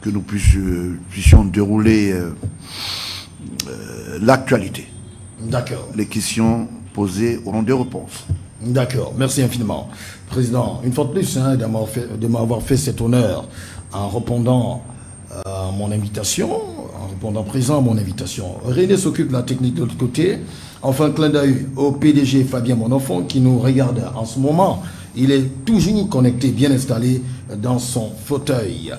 que nous puissions dérouler l'actualité. D'accord. Les questions posées auront des réponses. D'accord, merci infiniment. Président, une fois de plus, de m'avoir fait cet honneur en répondant à mon invitation, en répondant présent à mon invitation. René s'occupe de la technique de l'autre côté. Enfin, clin d'œil au PDG Fabien Monenfant qui nous regarde en ce moment. Il est toujours connecté, bien installé dans son fauteuil.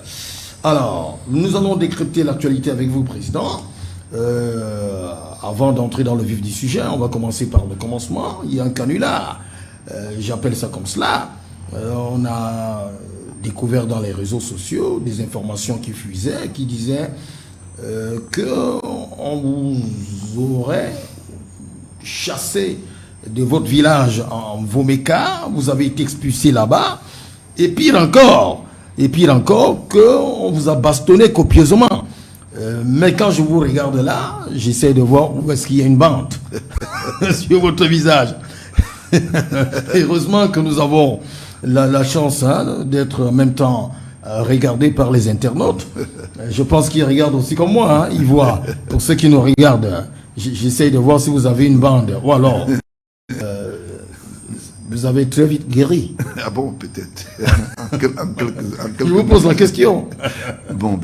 Alors, nous allons décrypter l'actualité avec vous, Président. Avant d'entrer dans le vif du sujet, on va commencer par le commencement. Il y a un canular. J'appelle ça comme cela. On a découvert dans les réseaux sociaux des informations qui fusaient, qui disaient qu'on vous aurait chassé de votre village en Voméca, vous avez été expulsé là-bas, et pire encore qu'on vous a bastonné copieusement. Mais quand je vous regarde là, j'essaie de voir où est-ce qu'il y a une bande sur votre visage. Heureusement que nous avons la chance d'être en même temps regardés par les internautes. Je pense qu'ils regardent aussi comme moi. Ils voient. Pour ceux qui nous regardent, j'essaie de voir si vous avez une bande. Ou alors, vous avez très vite guéri. Ah bon, peut-être. Je vous pose la question. Bon,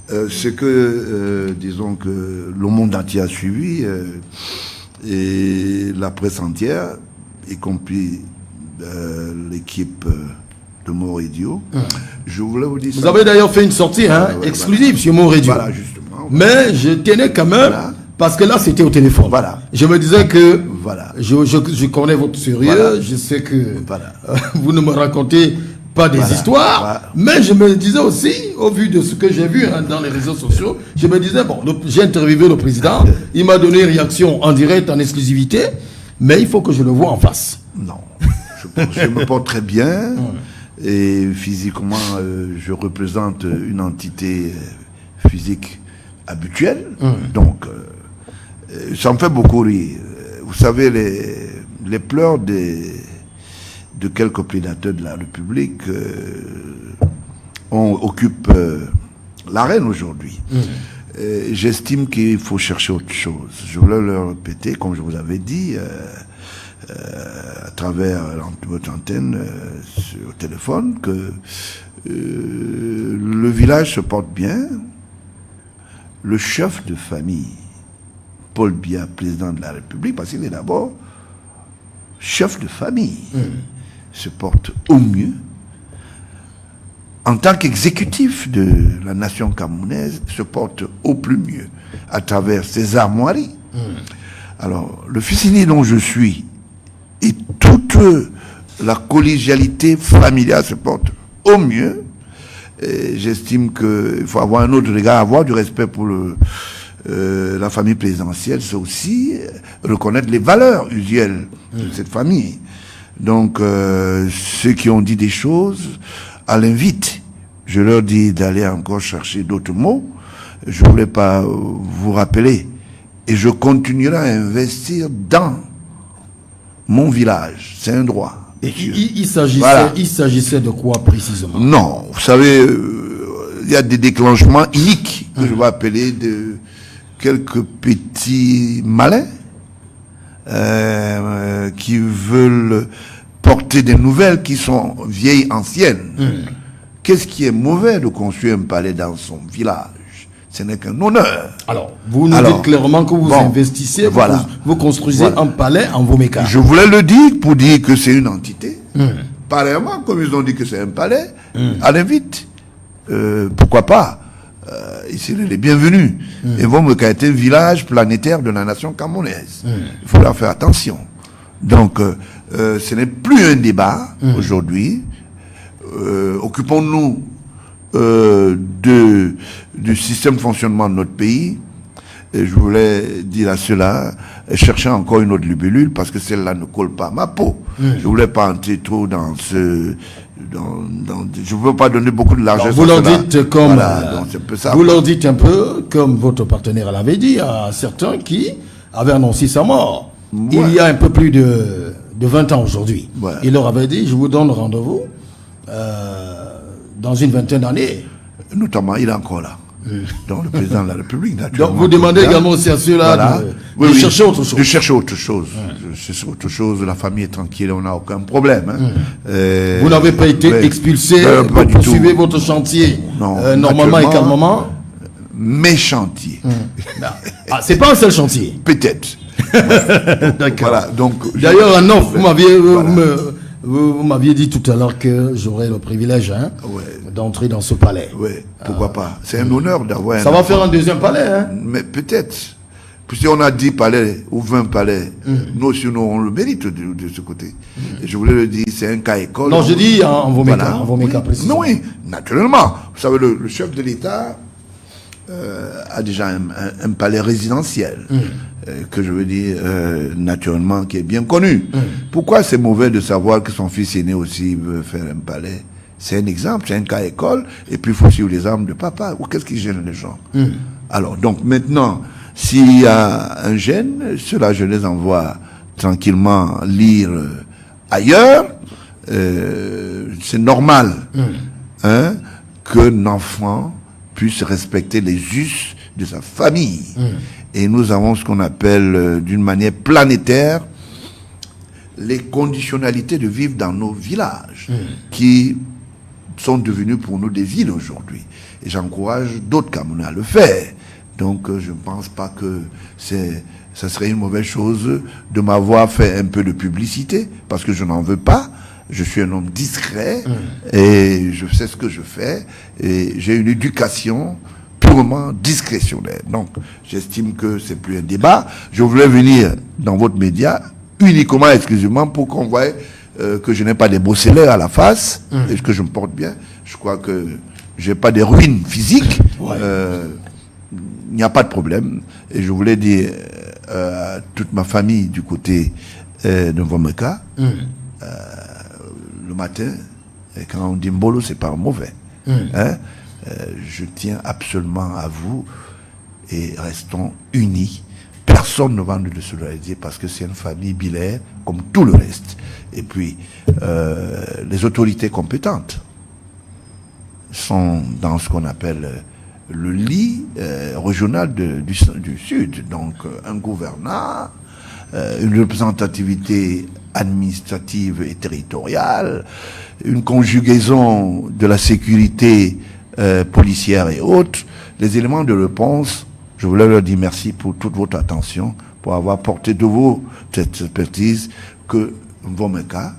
ce que, disons que le monde entier a suivi, et la presse entière, y compris l'équipe de Mo Radio, je voulais vous dire ça. Vous avez d'ailleurs fait une sortie exclusive sur Mo Radio. Voilà, justement. Mais je tenais quand même, parce que là c'était au téléphone. Voilà. Je me disais que voilà. je connais votre sérieux, voilà. Je sais que vous ne me racontez pas des histoires, mais je me disais aussi, au vu de ce que j'ai vu dans les réseaux sociaux, je me disais, bon, j'ai interviewé le président, il m'a donné une réaction en direct, en exclusivité, mais il faut que je le vois en face. Non, je me porte très bien, et physiquement, je représente une entité physique habituelle, donc ça me fait beaucoup rire. Vous savez, les pleurs de quelques prédateurs de la République occupent l'arène aujourd'hui. J'estime qu'il faut chercher autre chose. Je voulais le répéter, comme je vous avais dit, à travers votre antenne, au téléphone, que le village se porte bien. Le chef de famille, Paul Biya, président de la République, parce qu'il est d'abord chef de famille, se porte au mieux. En tant qu'exécutif de la nation camerounaise, se porte au plus mieux à travers ses armoiries. Alors, le fils aîné dont je suis et toute la collégialité familiale se porte au mieux. J'estime qu'il faut avoir un autre regard, avoir du respect pour la famille présidentielle, c'est aussi reconnaître les valeurs usuelles de cette famille. Donc, ceux qui ont dit des choses, à l'invite, je leur dis d'aller encore chercher d'autres mots. Je ne voulais pas vous rappeler. Et je continuerai à investir dans mon village. C'est un droit. Il s'agissait de quoi précisément? Non, vous savez, il y a des déclenchements uniques que je vais appeler de quelques petits malins qui veulent porter des nouvelles qui sont vieilles, anciennes. Qu'est-ce qui est mauvais de construire un palais dans son village? Ce n'est qu'un honneur. Alors, vous nous dites clairement que vous investissez, vous construisez un palais en Voméca. Je voulais le dire pour dire que c'est une entité. Pareillement, comme ils ont dit que c'est un palais, à l'invite. Pourquoi pas? Ici, les bienvenus. Et Voméca est un village planétaire de la nation camerounaise. Il faut leur faire attention. Donc, ce n'est plus un débat aujourd'hui. Occupons-nous du système de fonctionnement de notre pays. Et je voulais dire à cela, chercher encore une autre libellule, parce que celle-là ne colle pas à ma peau. Je voulais pas entrer trop dans ce... je ne veux pas donner beaucoup de largesse. Vous leur dites comme... vous leur dites un peu, comme votre partenaire l'avait dit, à certains qui avaient annoncé sa mort. Il y a un peu plus de 20 ans aujourd'hui. Il leur avait dit, je vous donne rendez-vous dans une vingtaine d'années. Notamment, il est encore là. Donc, le président de la République, naturellement. Donc, vous demandez également aussi à ceux-là de chercher autre chose. De chercher autre chose. Autre chose. La famille est tranquille, on n'a aucun problème. Vous n'avez pas été expulsé pour poursuivre votre chantier normalement et calmement? Mes chantiers. Ah, c'est pas un seul chantier. Peut-être. D'accord. Voilà, donc. D'ailleurs, en offre, vous m'aviez dit tout à l'heure que j'aurais le privilège d'entrer dans ce palais. Oui, pourquoi pas. C'est un honneur d'avoir. Ça va faire un deuxième palais, hein? Mais peut-être. Puisque on a 10 palais ou 20 palais, nous aussi, nous, on le mérite de ce côté. Et je voulais le dire, c'est un cas école. Non, je dis en vos cas précisément. Non, oui, naturellement. Vous savez, le chef de l'État a déjà un palais résidentiel, que je veux dire, naturellement, qui est bien connu. Pourquoi c'est mauvais de savoir que son fils aîné aussi veut faire un palais? C'est un exemple, c'est un cas école, et puis il faut suivre les armes de papa. Ou qu'est-ce qui gêne les gens? Alors, donc maintenant, s'il y a un gêne, ceux-là, je les envoie tranquillement lire ailleurs. C'est normal qu'un enfant puisse respecter les us de sa famille. Et nous avons ce qu'on appelle, d'une manière planétaire, les conditionnalités de vivre dans nos villages, qui sont devenus pour nous des villes aujourd'hui. Et j'encourage d'autres Camerounais à le faire. Donc je ne pense pas que ça serait une mauvaise chose de m'avoir fait un peu de publicité, parce que je n'en veux pas. Je suis un homme discret et je sais ce que je fais et j'ai une éducation purement discrétionnaire. Donc, j'estime que c'est plus un débat. Je voulais venir dans votre média uniquement, exclusivement, pour qu'on voie que je n'ai pas des bosselets à la face et que je me porte bien. Je crois que j'ai pas des ruines physiques. Il n'y a pas de problème. Et je voulais dire à toute ma famille du côté de Vomeka, le matin, et quand on dit Mbolo, c'est pas mauvais. Je tiens absolument à vous et restons unis. Personne ne va nous désolidariser parce que c'est une famille bilaire comme tout le reste. Et puis, les autorités compétentes sont dans ce qu'on appelle le lit régional du Sud. Donc, un gouverneur, une représentativité administrative et territoriale, une conjugaison de la sécurité policière et autres, les éléments de réponse. Je voulais leur dire merci pour toute votre attention, pour avoir porté de vous cette expertise que Vomeka,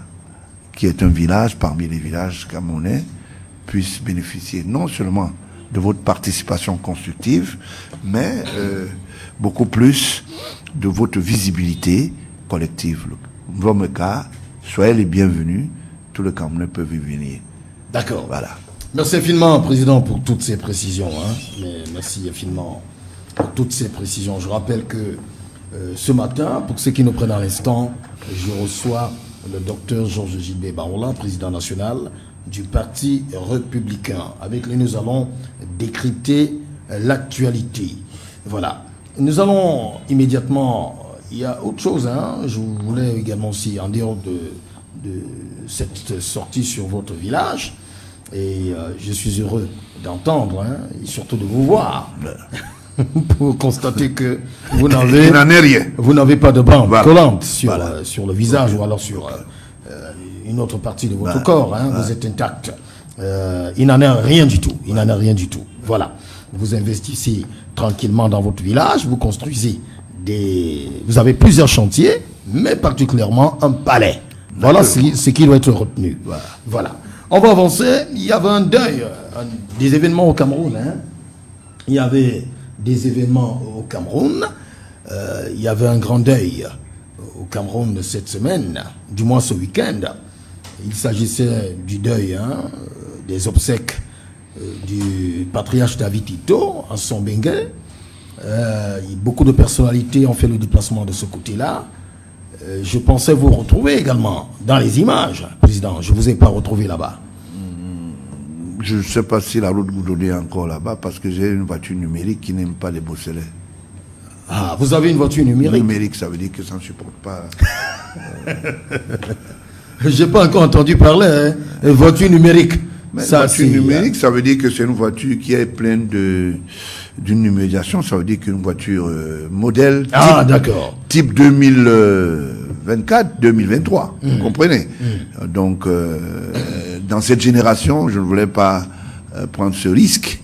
qui est un village parmi les villages camerounais, puisse bénéficier non seulement de votre participation constructive, mais beaucoup plus de votre visibilité collective. Vomeka, soyez les bienvenus, tous les Camerounais peuvent y venir. D'accord. Voilà. Merci infiniment, Président, pour toutes ces précisions. Mais merci infiniment pour toutes ces précisions. Je rappelle que ce matin, pour ceux qui nous prennent à l'instant, je reçois le docteur Georges Gilbert Barola, président national du Parti républicain. Avec lui, nous allons décrypter l'actualité. Voilà. Nous allons immédiatement... Il y a autre chose, je voulais également aussi, en dehors de cette sortie sur votre village, et je suis heureux d'entendre, et surtout de vous voir, pour constater que vous n'avez pas de bande collante sur le visage ou alors sur une autre partie de votre corps. Vous êtes intact. Il n'en est rien du tout. Il n'en est rien du tout. Voilà. Vous investissez tranquillement dans votre village, vous construisez vous avez plusieurs chantiers, mais particulièrement un palais. Voilà ce qui doit être retenu. Voilà. On va avancer. Il y avait un deuil, des événements au Cameroun. Il y avait des événements au Cameroun. Il y avait un grand deuil au Cameroun cette semaine, du moins ce week-end. Il s'agissait du deuil, des obsèques du patriarche David Ito à Sombengue. Beaucoup de personnalités ont fait le déplacement de ce côté-là. Je pensais vous retrouver également dans les images, Président. Je ne vous ai pas retrouvé là-bas. Je ne sais pas si la route vous donnez encore là-bas parce que j'ai une voiture numérique qui n'aime pas les bosselets. Ah, vous avez une voiture numérique? Numérique, ça veut dire que ça ne supporte pas. Je n'ai pas encore entendu parler, voiture numérique. Mais Ça, une voiture c'est, numérique, ça veut dire que c'est une voiture qui est pleine d'une numérisation. Ça veut dire qu'une voiture modèle type 2024, 2023. Vous comprenez? Donc, dans cette génération, je ne voulais pas prendre ce risque.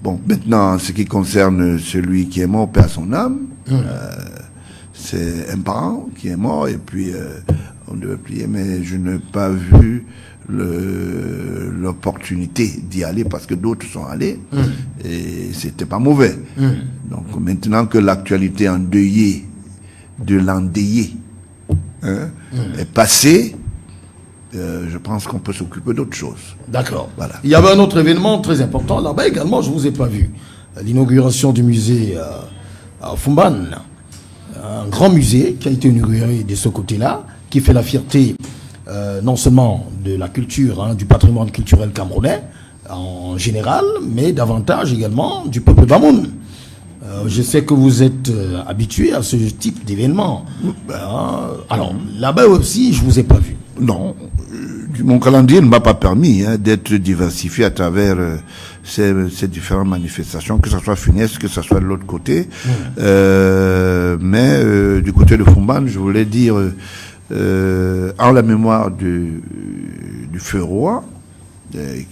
Bon, maintenant, ce qui concerne celui qui est mort, paix à son âme, c'est un parent qui est mort et puis on devait prier, mais je n'ai pas vu l'opportunité d'y aller parce que d'autres sont allés et c'était pas mauvais. Donc maintenant que l'actualité endeuillée de l'endeuillé est passée, je pense qu'on peut s'occuper d'autre chose. D'accord. Voilà. Il y avait un autre événement très important là-bas également, je ne vous ai pas vu. L'inauguration du musée à Fumban. Un grand musée qui a été inauguré de ce côté-là, qui fait la fierté non seulement de la culture, du patrimoine culturel camerounais en général, mais davantage également du peuple Bamoun. Je sais que vous êtes habitué à ce type d'événement. Alors, là-bas aussi, je ne vous ai pas vu. Non, mon calendrier ne m'a pas permis d'être diversifié à travers ces différentes manifestations, que ce soit funeste, que ce soit de l'autre côté. Mais du côté de Fumban, je voulais dire, en la mémoire du feu roi,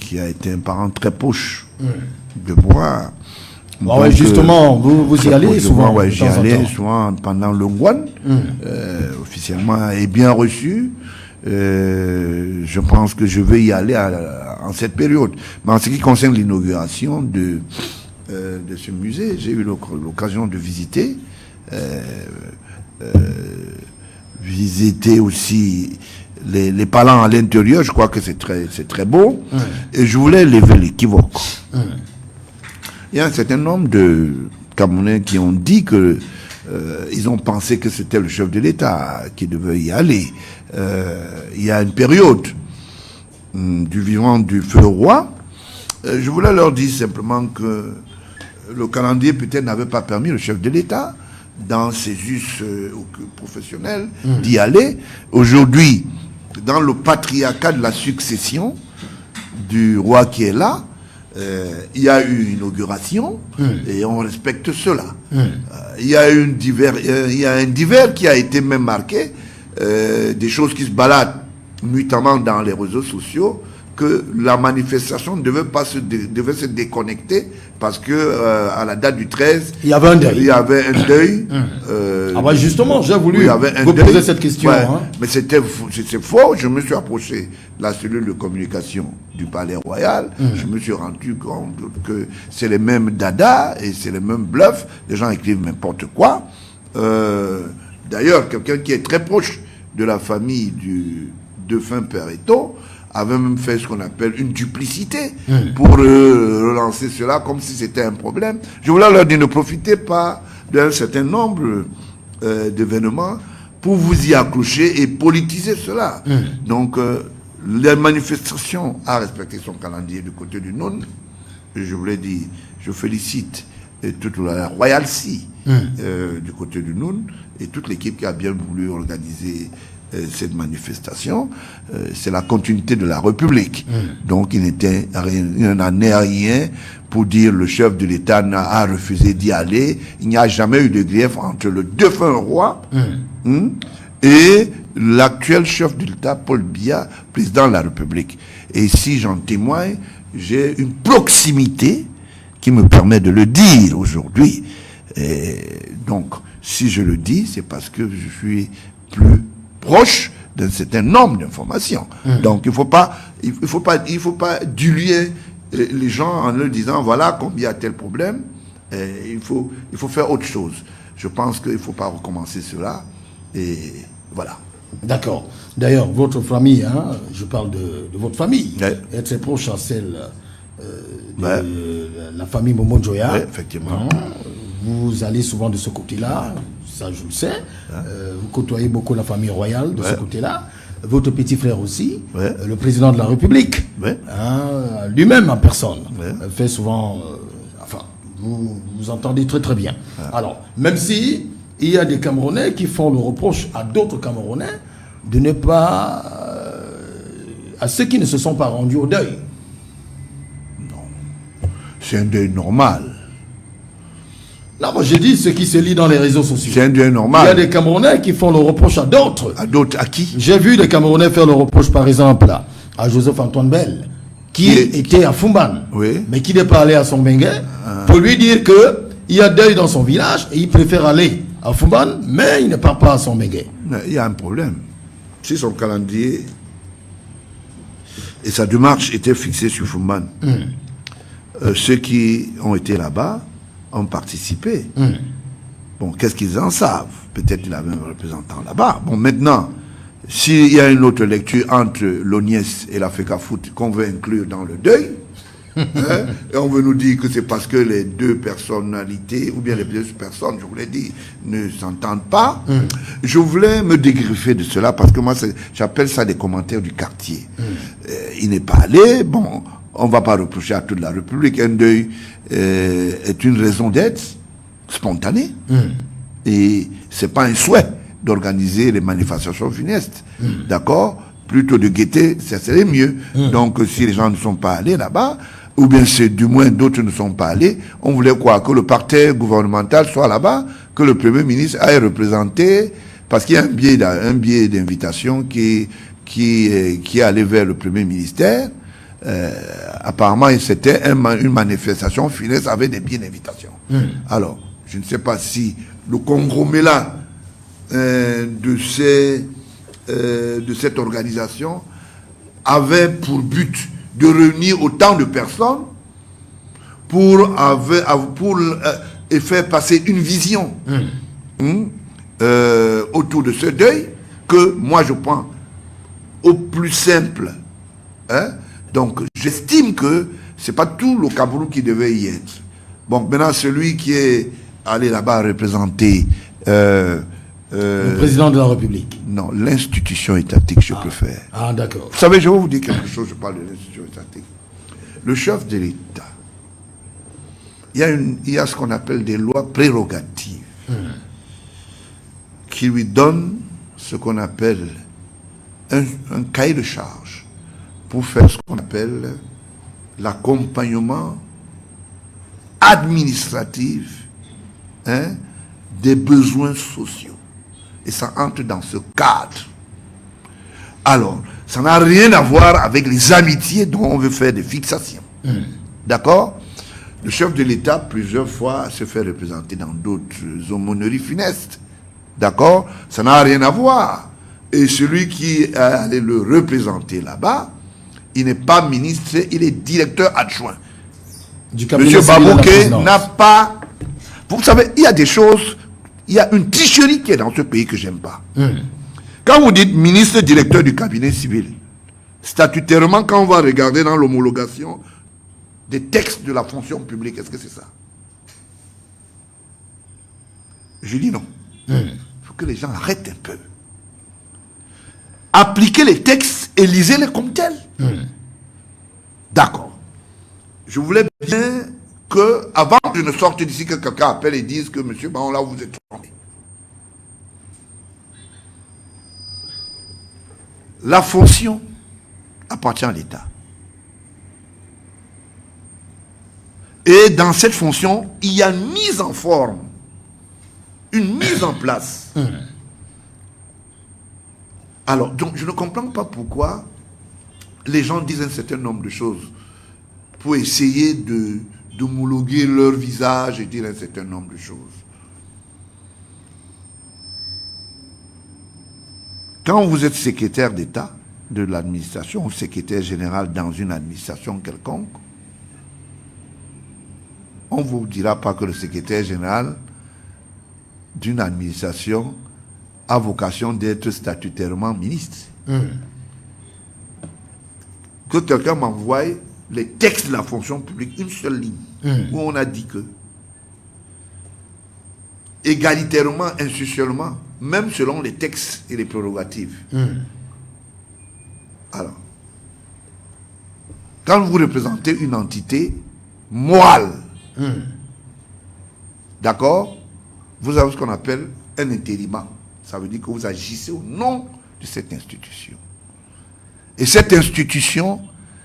qui a été un parent très proche de moi. Donc, justement, vous y allez souvent? Oui, j'y allais souvent pendant le Ngwan, officiellement, et bien reçu. Je pense que je vais y aller en cette période. Mais en ce qui concerne l'inauguration de ce musée, j'ai eu l'occasion de visiter. Visiter aussi les palans à l'intérieur, je crois que c'est très beau. Et je voulais lever l'équivoque. Il y a un certain nombre de Camerounais qui ont dit que ils ont pensé que c'était le chef de l'État qui devait y aller. Il y a une période du vivant du feu roi. Je voulais leur dire simplement que le calendrier peut-être n'avait pas permis le chef de l'État, dans ses us professionnels, d'y aller. Aujourd'hui, dans le patriarcat de la succession du roi qui est là, il y a eu une inauguration et on respecte cela. Il y a un divers qui a été même marqué, des choses qui se baladent nuitamment dans les réseaux sociaux, que la manifestation devait se déconnecter parce que à la date du 13, il y avait un deuil. Il y avait un deuil. Justement, j'ai voulu vous poser cette question. Ouais, mais c'est faux. Je me suis approché de la cellule de communication du Palais Royal. Je me suis rendu compte que c'est les mêmes dada et c'est les mêmes bluffs. Les gens écrivent n'importe quoi. D'ailleurs, quelqu'un qui est très proche de la famille du défunt Père Eto'o avait même fait ce qu'on appelle une duplicité pour relancer cela comme si c'était un problème. Je voulais leur dire, ne profitez pas d'un certain nombre d'événements pour vous y accrocher et politiser cela. Donc, la manifestation a respecté son calendrier du côté du NON. Je voulais dire, je félicite toute la Royal Sea du côté du NON et toute l'équipe qui a bien voulu organiser cette manifestation. C'est la continuité de la République. Donc il n'en est rien pour dire le chef de l'État a refusé d'y aller. Il n'y a jamais eu de grief entre le défunt roi et l'actuel chef de l'État, Paul Biya, président de la République. Et si j'en témoigne, j'ai une proximité qui me permet de le dire aujourd'hui. Et donc, si je le dis, c'est parce que je suis plus proche d'un certain nombre d'informations. Donc il faut pas diluer les gens en leur disant voilà combien il y a tel problème. Il faut faire autre chose. Je pense qu'il ne faut pas recommencer cela. Et voilà. D'accord. D'ailleurs, votre famille, je parle de votre famille, est très proche à celle de la famille Momo Njoya. Oui, effectivement. Vous allez souvent de ce côté-là, ça je le sais. Vous côtoyez beaucoup la famille royale de ce côté-là. Votre petit frère aussi, le président de la République, lui-même en personne, fait souvent... vous entendez très très bien. Alors, même si il y a des Camerounais qui font le reproche à d'autres Camerounais de ne pas... à ceux qui ne se sont pas rendus au deuil. C'est un deuil normal. Non, moi j'ai dit ce qui se lit dans les réseaux sociaux. C'est un deuil Il y a normal. des Camerounais qui font le reproche à d'autres. À d'autres, à qui? J'ai vu des Camerounais faire le reproche, par exemple, à Joseph-Antoine Bell, qui était à Fumban, Oui. mais qui n'est pas allé à son Bengue, pour lui dire qu'il y a deuil dans son village et il préfère aller à Fumban, mais il ne part pas à son Bengue. Il y a un problème. Si son calendrier et sa démarche étaient fixés sur Fumban, ceux qui ont été là-bas ont participé. Bon, qu'est-ce qu'ils en savent? Peut-être qu'il avait un représentant là-bas. Bon, maintenant, s'il y a une autre lecture entre l'ONIES et la FECAFOOT qu'on veut inclure dans le deuil, et on veut nous dire que c'est parce que les deux personnalités, ou bien les deux personnes, je vous l'ai dit, ne s'entendent pas, je voulais me dégriffer de cela, parce que moi, j'appelle ça des commentaires du quartier. Il n'est pas allé, bon, on ne va pas reprocher à toute la République. Un deuil est une raison d'être spontanée. Et c'est pas un souhait d'organiser les manifestations funestes. D'accord? Plutôt de guetter, ça serait mieux. Donc, si les gens ne sont pas allés là-bas, ou bien c'est du moins d'autres ne sont pas allés, on voulait quoi? Que le parterre gouvernemental soit là-bas, que le Premier ministre aille représenter, parce qu'il y a un biais d'invitation qui est allé vers le Premier ministère. Apparemment, c'était une manifestation funeste avec des biais d'invitation. Alors, je ne sais pas si le conglomérat de cette organisation avait pour but de réunir autant de personnes pour faire passer une vision autour de ce deuil que moi je prends au plus simple. Donc j'estime que c'est pas tout le Cameroun qui devait y être. Bon, maintenant celui qui est allé là-bas représenter le président de la République. Non, l'institution étatique, je préfère. Ah, d'accord. Vous savez, je vais vous dire quelque chose, je parle de l'institution étatique. Le chef de l'État, il y a ce qu'on appelle des lois prérogatives qui lui donnent ce qu'on appelle un cahier de charge pour faire ce qu'on appelle l'accompagnement administratif des besoins sociaux. Et ça entre dans ce cadre. Alors, ça n'a rien à voir avec les amitiés dont on veut faire des fixations. D'accord? Le chef de l'État, plusieurs fois, se fait représenter dans d'autres aumôneries funestes. D'accord? Ça n'a rien à voir. Et celui qui est allé le représenter là-bas, il n'est pas ministre, il est directeur adjoint. Monsieur Babouké n'a pas... Vous savez, il y a des choses... Il y a une tricherie qui est dans ce pays que j'aime pas. Quand vous dites ministre directeur du cabinet civil, statutairement, quand on va regarder dans l'homologation des textes de la fonction publique, est-ce que c'est ça? Je dis non. Il faut que les gens arrêtent un peu. Appliquez les textes et lisez-les comme tels. D'accord. Je voulais bien que, avant que je ne sorte d'ici, que quelqu'un appelle et dise que monsieur, bon là vous êtes trompé. La fonction appartient à l'État. Et dans cette fonction, il y a une mise en forme, une mise en place. Alors, donc, je ne comprends pas pourquoi les gens disent un certain nombre de choses pour essayer d'homologuer leur visage et dire un certain nombre de choses. Quand vous êtes secrétaire d'État de l'administration ou secrétaire général dans une administration quelconque, on ne vous dira pas que le secrétaire général d'une administration a vocation d'être statutairement ministre. Que quelqu'un m'envoie les textes de la fonction publique, une seule ligne, où on a dit que égalitairement, institutionnellement, même selon les textes et les prérogatives. Alors, quand vous représentez une entité morale, d'accord, vous avez ce qu'on appelle un intérimat. Ça veut dire que vous agissez au nom de cette institution. Et cette institution,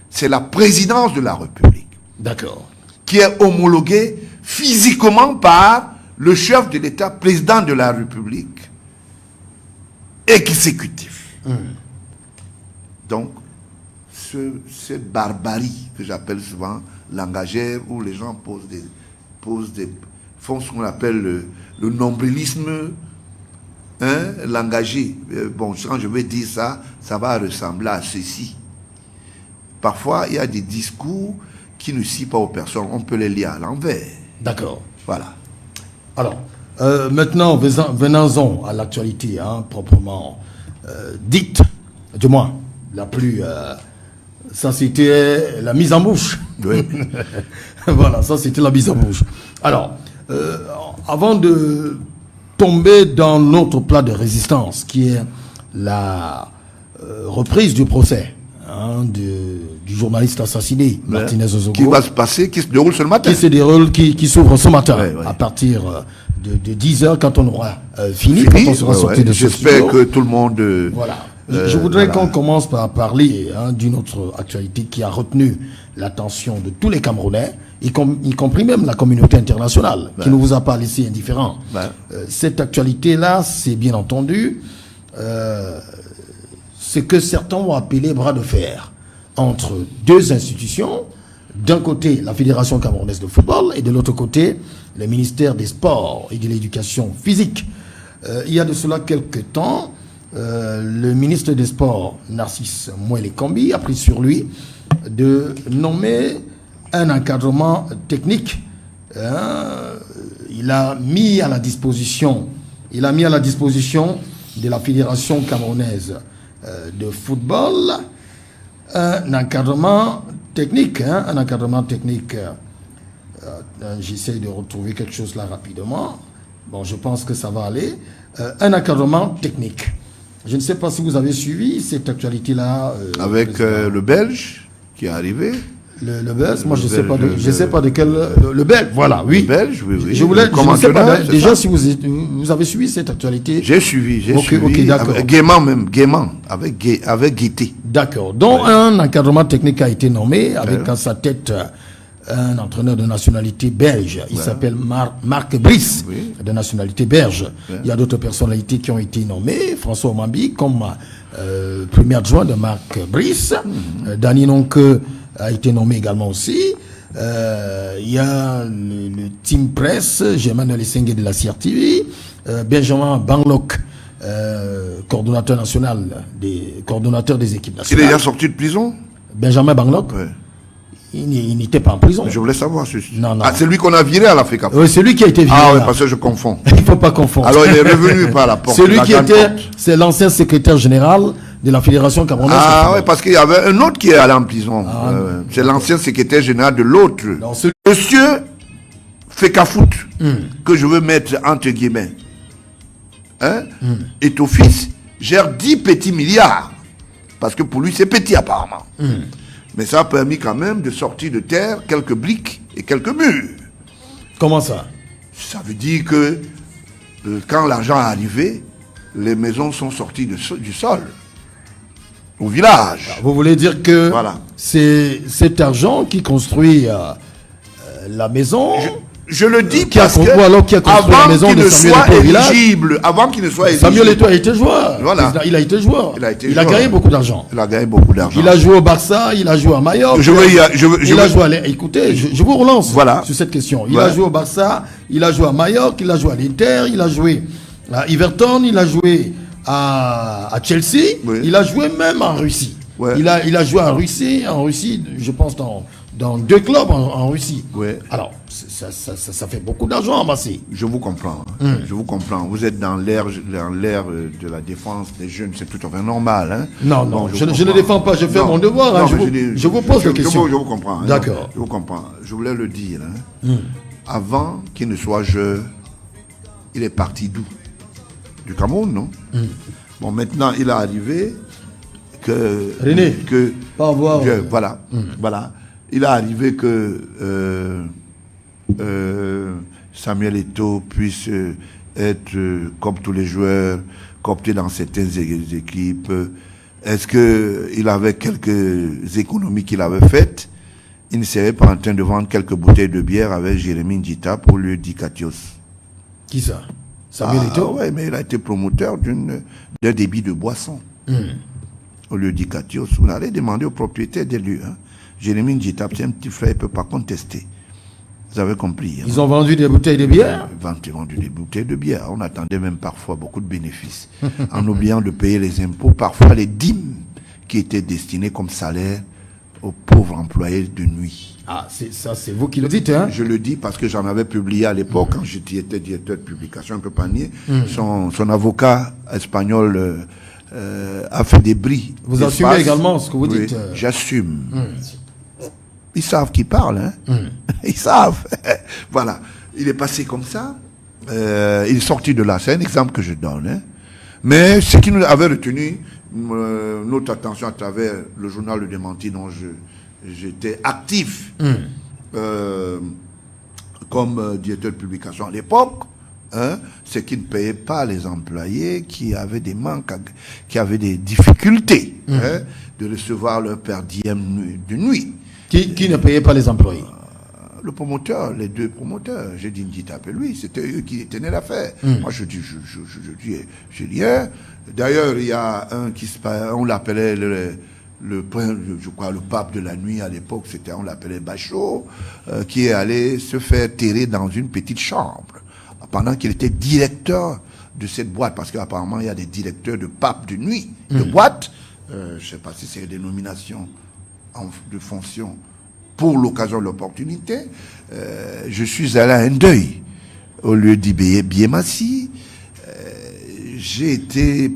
c'est la présidence de la République. D'accord. qui est homologué physiquement par le chef de l'État, président de la République, exécutif. Donc, cette barbarie que j'appelle souvent langagère, où les gens font ce qu'on appelle le nombrilisme langagé. Bon, quand je vais dire ça, ça va ressembler à ceci. Parfois, il y a des discours qui ne cient pas aux personnes. On peut les lire à l'envers. D'accord. Voilà. Alors, maintenant, venons-en à l'actualité proprement dite, du moins, la plus... ça, c'était la mise en bouche. Oui. Voilà, ça, c'était la mise en bouche. Alors, avant de tomber dans notre plat de résistance, qui est la reprise du procès du journaliste assassiné, Martinez Ozogo. Qui va se passer, qui se déroule ce matin. Qui se déroule, qui s'ouvre ce matin, Ouais, ouais. à partir de 10h, quand on aura fini, quand on sera sorti de ce J'espère studio. que tout le monde... Voilà. Je voudrais voilà. qu'on commence par parler d'une autre actualité qui a retenu l'attention de tous les Camerounais, y compris même la communauté internationale, qui ne vous a pas laissé indifférent. Cette actualité-là, c'est bien entendu ce que certains ont appelé bras de fer entre deux institutions. D'un côté, la Fédération camerounaise de football, et de l'autre côté, le ministère des Sports et de l'Éducation physique. Il y a de cela quelques temps, le ministre des Sports, Narcisse Mouele-Kambi, a pris sur lui de nommer un encadrement technique. Il a mis à la disposition de la Fédération camerounaise de football un encadrement technique. J'essaie de retrouver quelque chose là rapidement. Bon, je pense que ça va aller. Un encadrement technique. Je ne sais pas si vous avez suivi cette actualité-là. Avec le Belge qui est arrivé. Le Belge, moi je ne sais pas de quel... Le Belge, voilà, oui. Le Belge, oui, oui. Je ne sais pas déjà ça. si vous avez suivi cette actualité. J'ai suivi. Ok, d'accord. Gaiement, avec gaieté. D'accord. Donc un encadrement technique a été nommé avec à sa tête un entraîneur de nationalité belge. Il s'appelle Marc Brice, de nationalité belge. Il y a d'autres personnalités qui ont été nommées. François Omambi comme premier adjoint de Marc Brice. Dany Nonke a été nommé également aussi. Il y a le team presse, Germain Lesenge de la CRTV, Benjamin Banglok, coordonnateur des équipes Il nationales. est déjà sorti de prison. Benjamin Banglok, Ouais. il n'était pas en prison. Je voulais savoir. Non. Ah, c'est lui qu'on a viré à l'Afrique. Oui, c'est lui qui a été viré. Ah oui, là. parce que je confonds. Il ne faut pas confondre. Alors il est revenu par la porte. Celui la qui grande était, porte. c'est l'ancien secrétaire général de la Fédération camerounaise. Ah oui, parce qu'il y avait un autre qui est allé en prison. C'est l'ancien secrétaire général de l'autre. Non, Monsieur Fekafout, que je veux mettre entre guillemets, et ton fils gère 10 petits milliards. Parce que pour lui, c'est petit apparemment. Mais ça a permis quand même de sortir de terre quelques briques et quelques murs. Comment ça? Ça veut dire que quand l'argent est arrivé, les maisons sont sorties du sol, au village. Vous voulez dire que Voilà. c'est cet argent qui construit la maison Je le dis qui a parce con- que ou alors qui a construit la avant maison qu'il de ne Samuel soit Eto'o au village. éligible, avant qu'il ne soit Samuel éligible, Eto'o a été joueur. Voilà. Il a été joueur. Il a été Il a joueur. gagné beaucoup d'argent. il a gagné beaucoup d'argent. Il a joué au Barça, il a joué à Mallorca. Il a joué à écoutez, je vous relance Voilà. sur cette question. Il Voilà. a joué au Barça, il a joué à Mallorca, il a joué à l'Inter, il a joué à Everton, il a joué à Chelsea, Oui. il a joué même en Russie. Ouais. Il a joué en Russie, je pense dans 2 clubs en Russie. Ouais. Alors, ça fait beaucoup d'argent amassé. Je vous comprends. Je vous comprends. Vous êtes dans l'ère de la défense des jeunes. C'est tout à fait normal. Hein. Non, Bon, je ne comprends. défends pas, je fais Non. mon devoir. Non, Je mais vous pose la question. Je vous comprends. Hein. D'accord. Je vous comprends. Je voulais le dire. Hein. Avant qu'il ne soit jeune, il est parti d'où? Du Cameroun, non? Bon, maintenant, il est arrivé que... René, que pas avoir... voilà. Voilà. Il est arrivé que Samuel Eto'o puisse être, comme tous les joueurs, coopté dans certaines équipes. Est-ce qu'il avait quelques économies qu'il avait faites? il ne serait pas en train de vendre quelques bouteilles de bière avec Jérémy Ndjita pour le Dicatios. Qui ça? Samuel Eto'o? Oui, mais il a été promoteur d'un débit de boisson. Au lieu Dicatios, vous allez demander au propriétaire des lieux. Hein. Jérémy Ndjita, c'est un petit frère, il ne peut pas contester. Vous avez compris. Hein. Ils ont vendu des bouteilles de bière? Ils ont vendu des bouteilles de bière. On attendait même parfois beaucoup de bénéfices. En oubliant de payer les impôts, parfois les dîmes qui étaient destinées comme salaire aux pauvres employés de nuit. Ah, c'est vous qui le dites, hein? Je le dis parce que j'en avais publié à l'époque, quand j'étais directeur de publication, un peu panier. Son avocat espagnol a fait des bris. Vous assumez également ce que vous dites? J'assume. Ils savent qui parle, hein? Ils savent. Voilà. Il est passé comme ça. Il est sorti de là. C'est un exemple que je donne. Hein? Mais ce qui nous avait retenu notre attention à travers le journal Le Démenti dont j'étais actif comme directeur de publication à l'époque, hein, c'est qu'il ne payait pas les employés qui avaient des manques, qui avaient des difficultés hein, de recevoir leur per diem de nuit. Qui ne payait pas les employés? Le promoteur, les deux promoteurs, j'ai dit Ndjita, lui, c'était eux qui tenaient l'affaire. Moi, je dis Julien. D'ailleurs, il y a un on l'appelait je crois, le pape de la nuit à l'époque, on l'appelait Bachot, qui est allé se faire terrer dans une petite chambre, pendant qu'il était directeur de cette boîte, parce qu'apparemment, il y a des directeurs de papes de nuit, de boîte. Je ne sais pas si c'est des nominations de fonction pour l'occasion de l'opportunité. Je suis allé à un deuil au lieu d'Ibiémassi. J'ai été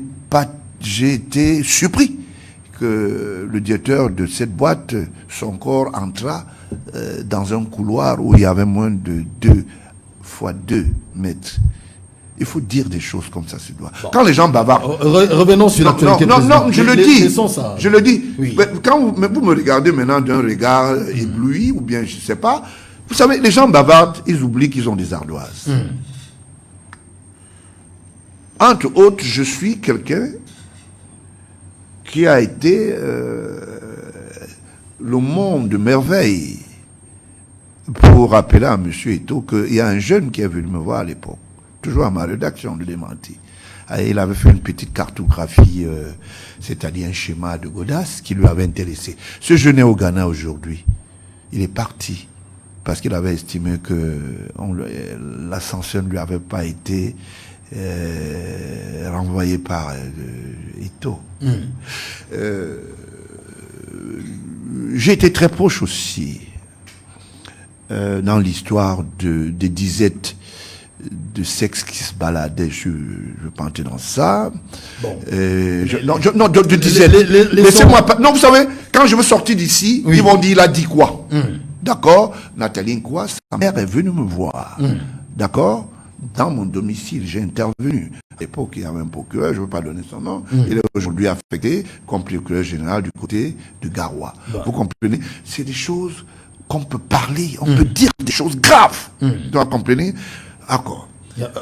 surpris que le directeur de cette boîte, son corps entra dans un couloir où il y avait moins de 2 fois 2 mètres. Il faut dire des choses comme ça se doit. Bon. Quand les gens bavardent... Revenons sur l'actualité. Non, je le dis. Ça. Je le dis. Oui. Quand vous me regardez maintenant d'un regard ébloui, ou bien je ne sais pas, vous savez, les gens bavardent, ils oublient qu'ils ont des ardoises. Entre autres, je suis quelqu'un qui a été le monde de merveille pour rappeler à M. Eto'o qu'il y a un jeune qui est venu me voir à l'époque, toujours à ma rédaction de Démenti. Il avait fait une petite cartographie, c'est-à-dire un schéma de Godas qui lui avait intéressé. Ce jeune est au Ghana aujourd'hui. Il est parti parce qu'il avait estimé que l'ascension ne lui avait pas été renvoyé par Eto'o. J'ai été très proche aussi dans l'histoire des disettes de sexe qui se baladaient. Je ne vais pas entrer dans ça. Bon. De disettes. Laissez-moi pas. Non, vous savez, quand je veux sortir d'ici, ils vont dire, il a dit quoi? D'accord? Nathalie Nkwa, sa mère est venue me voir. D'accord? Dans mon domicile, j'ai intervenu. À l'époque, il y avait un procureur, je ne veux pas donner son nom. Il est aujourd'hui affecté comme procureur général du côté de Garoua. Vous comprenez? C'est des choses qu'on peut parler, on peut dire des choses graves. Vous comprenez? D'accord.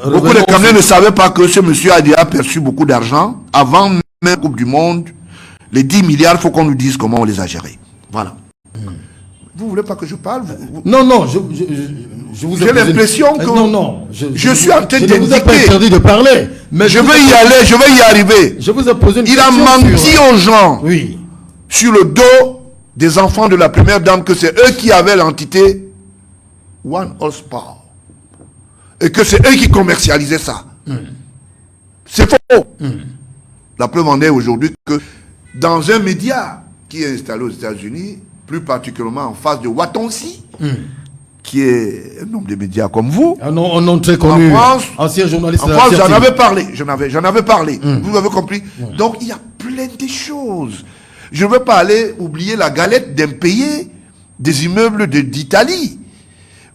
Beaucoup de Camerounais ne savaient pas que ce monsieur a déjà perçu beaucoup d'argent avant même la Coupe du Monde. Les 10 milliards, il faut qu'on nous dise comment on les a gérés. Voilà. Vous voulez pas que je parle? Non, je vous ai j'ai l'impression que... Non, je suis en train d'indiquer. Je ne vous ai pas interdit de parler. Mais je vais y aller, je vais y arriver. Je vous ai posé une question. Il a menti aux gens. Oui. Sur le dos des enfants de la première dame que c'est eux qui avaient l'entité One Horsepower. Et que c'est eux qui commercialisaient ça. C'est faux. La preuve en est aujourd'hui que dans un média qui est installé aux États-Unis, plus particulièrement en face de Watonsi, qui est un homme de médias comme vous. Un nom très connu. En France, ancien journaliste. En France, j'en avais parlé. J'en avais parlé. Vous avez compris. Donc, il y a plein de choses. Je ne veux pas aller oublier la galette d'impayés des immeubles d'Italie.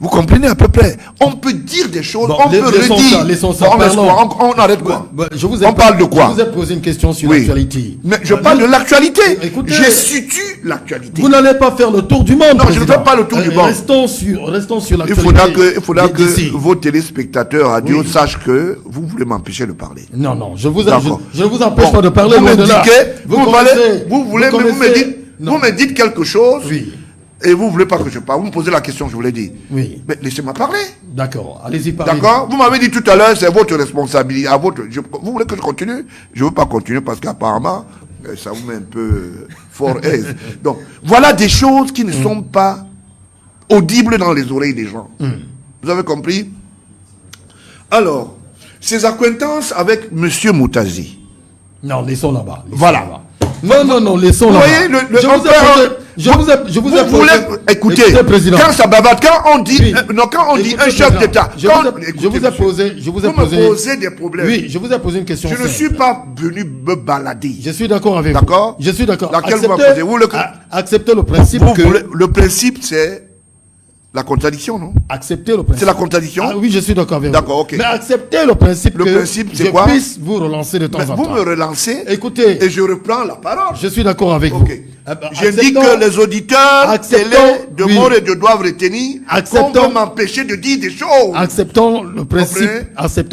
Vous comprenez à peu près. On peut dire des choses, on peut redire. Laissons ça. On arrête quoi? On parle de quoi? Je vous ai posé une question sur l'actualité. Mais je parle de l'actualité. Je situe l'actualité. Vous n'allez pas faire le tour du monde. Non, je ne fais pas le tour du monde. Restons sur l'actualité. Il faudra que vos téléspectateurs radio sachent que vous voulez m'empêcher de parler. Non, je vous empêche pas de parler. Vous me dites quelque chose. Et vous ne voulez pas que je parle. Vous me posez la question, je vous l'ai dit. Oui. Mais laissez-moi parler. D'accord, allez-y, parlez. D'accord? Vous m'avez dit tout à l'heure, c'est votre responsabilité. Vous voulez que je continue? Je ne veux pas continuer parce qu'apparemment, ça vous met un peu fort aise. Donc, voilà des choses qui ne sont pas audibles dans les oreilles des gens. Vous avez compris? Alors, ses acquaintances avec M. Moutazi. Non, laissons là-bas. Voilà. Non, laissons Vous là-bas. voyez, Je vous ai posé... Écoutez, président. quand ça bavade, quand on dit, Oui. quand on dit Écoutez, un chef président, d'État, je vous ai posé... vous me posez des problèmes. Oui, je vous ai posé une question Je ne simple. suis pas venu me balader. Je suis d'accord avec vous. D'accord? Je suis d'accord. Laquelle vous m'avez posé? Acceptez le principe que... Le principe, c'est la contradiction, non? Acceptez le principe. C'est la contradiction? Ah, oui, je suis d'accord avec vous. D'accord, ok. Mais acceptez le principe Le que principe, c'est je quoi? puisse vous relancer de temps en temps. Vous me relancez Écoutez, et je reprends la parole. je suis d'accord avec Ok. vous. Je dis que les auditeurs télé de oui. mort et de doivent retenir qu'on peut m'empêcher de dire des choses. Acceptons le principe, Pensez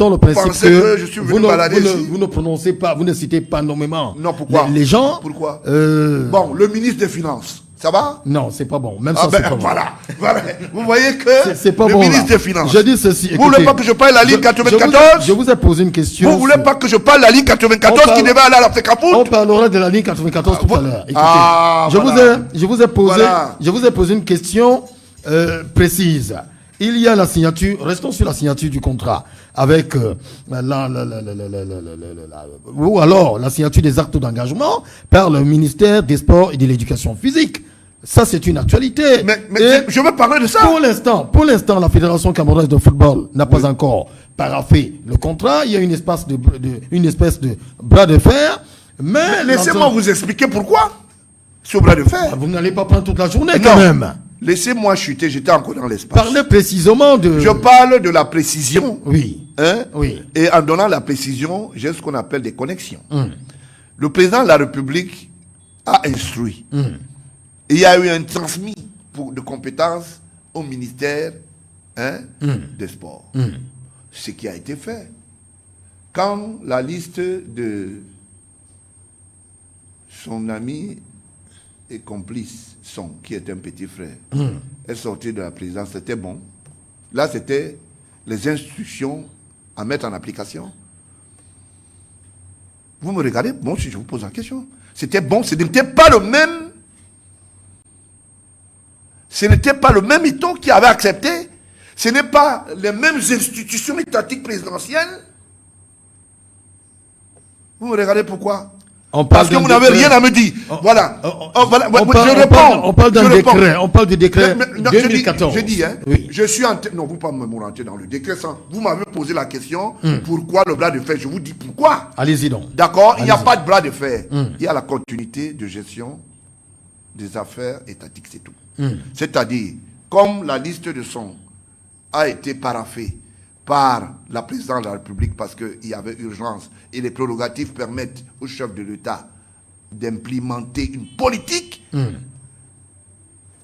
que je suis venu balader ici? vous ne prononcez pas, vous ne citez pas nommément. Non, pourquoi? Les gens. Pourquoi? Bon, le ministre des Finances, ça va? Non, c'est pas bon. Même ça, c'est pas bon. Voilà. Vous voyez que c'est pas le bon, ministre là. des Finances. Je dis ceci. Vous voulez pas que je parle la ligne 94? Je vous ai posé une question. Vous voulez pas que je parle la ligne 94 qui devait aller à l'Afrique On Foot? parlera de la ligne 94 tout à l'heure. Écoutez, voilà. je vous ai posé une question précise. Il y a la signature, restons sur la signature du contrat avec ou alors la signature des actes d'engagement par le ministère des Sports et de l'Éducation physique. Ça, c'est une actualité. Mais je veux parler de ça. Pour l'instant, la Fédération camerounaise de football n'a pas encore paraphé le contrat. Il y a une espèce de bras de fer. Mais laissez-moi vous expliquer pourquoi ce bras de fer. Vous n'allez pas prendre toute la journée quand même. Laissez-moi chuter, j'étais encore dans l'espace. Parlez précisément de... Je parle de la précision. Oui. Hein? Oui. Et en donnant la précision, j'ai ce qu'on appelle des connexions. Le président de la République a instruit. Et il y a eu un transmis de compétences au ministère des Sports. Ce qui a été fait. Quand la liste de son ami et complice, qui est un petit frère, est sorti de la présidence, c'était bon. Là, c'était les instructions à mettre en application. Vous me regardez, bon, si je vous pose la question. C'était bon, ce n'était pas le même. Ce n'était pas le même Ito qui avait accepté. Ce n'est pas les mêmes institutions étatiques présidentielles. Vous me regardez pourquoi? Parce que vous n'avez rien à me dire. Voilà. Je réponds. On parle d'un décret. On parle du décret 2014. Je dis, hein. Oui. Je suis en... Non, vous ne pouvez pas me rentrer dans le décret sans... Vous m'avez posé la question, pourquoi le bras de fer? Je vous dis pourquoi. Allez-y donc. D'accord? Il n'y a pas de bras de fer. Il y a la continuité de gestion des affaires étatiques, c'est tout. C'est-à-dire, comme la liste de sons a été paraphée par la présidente de la République parce qu'il y avait urgence et les prérogatives permettent au chef de l'État d'implémenter une politique,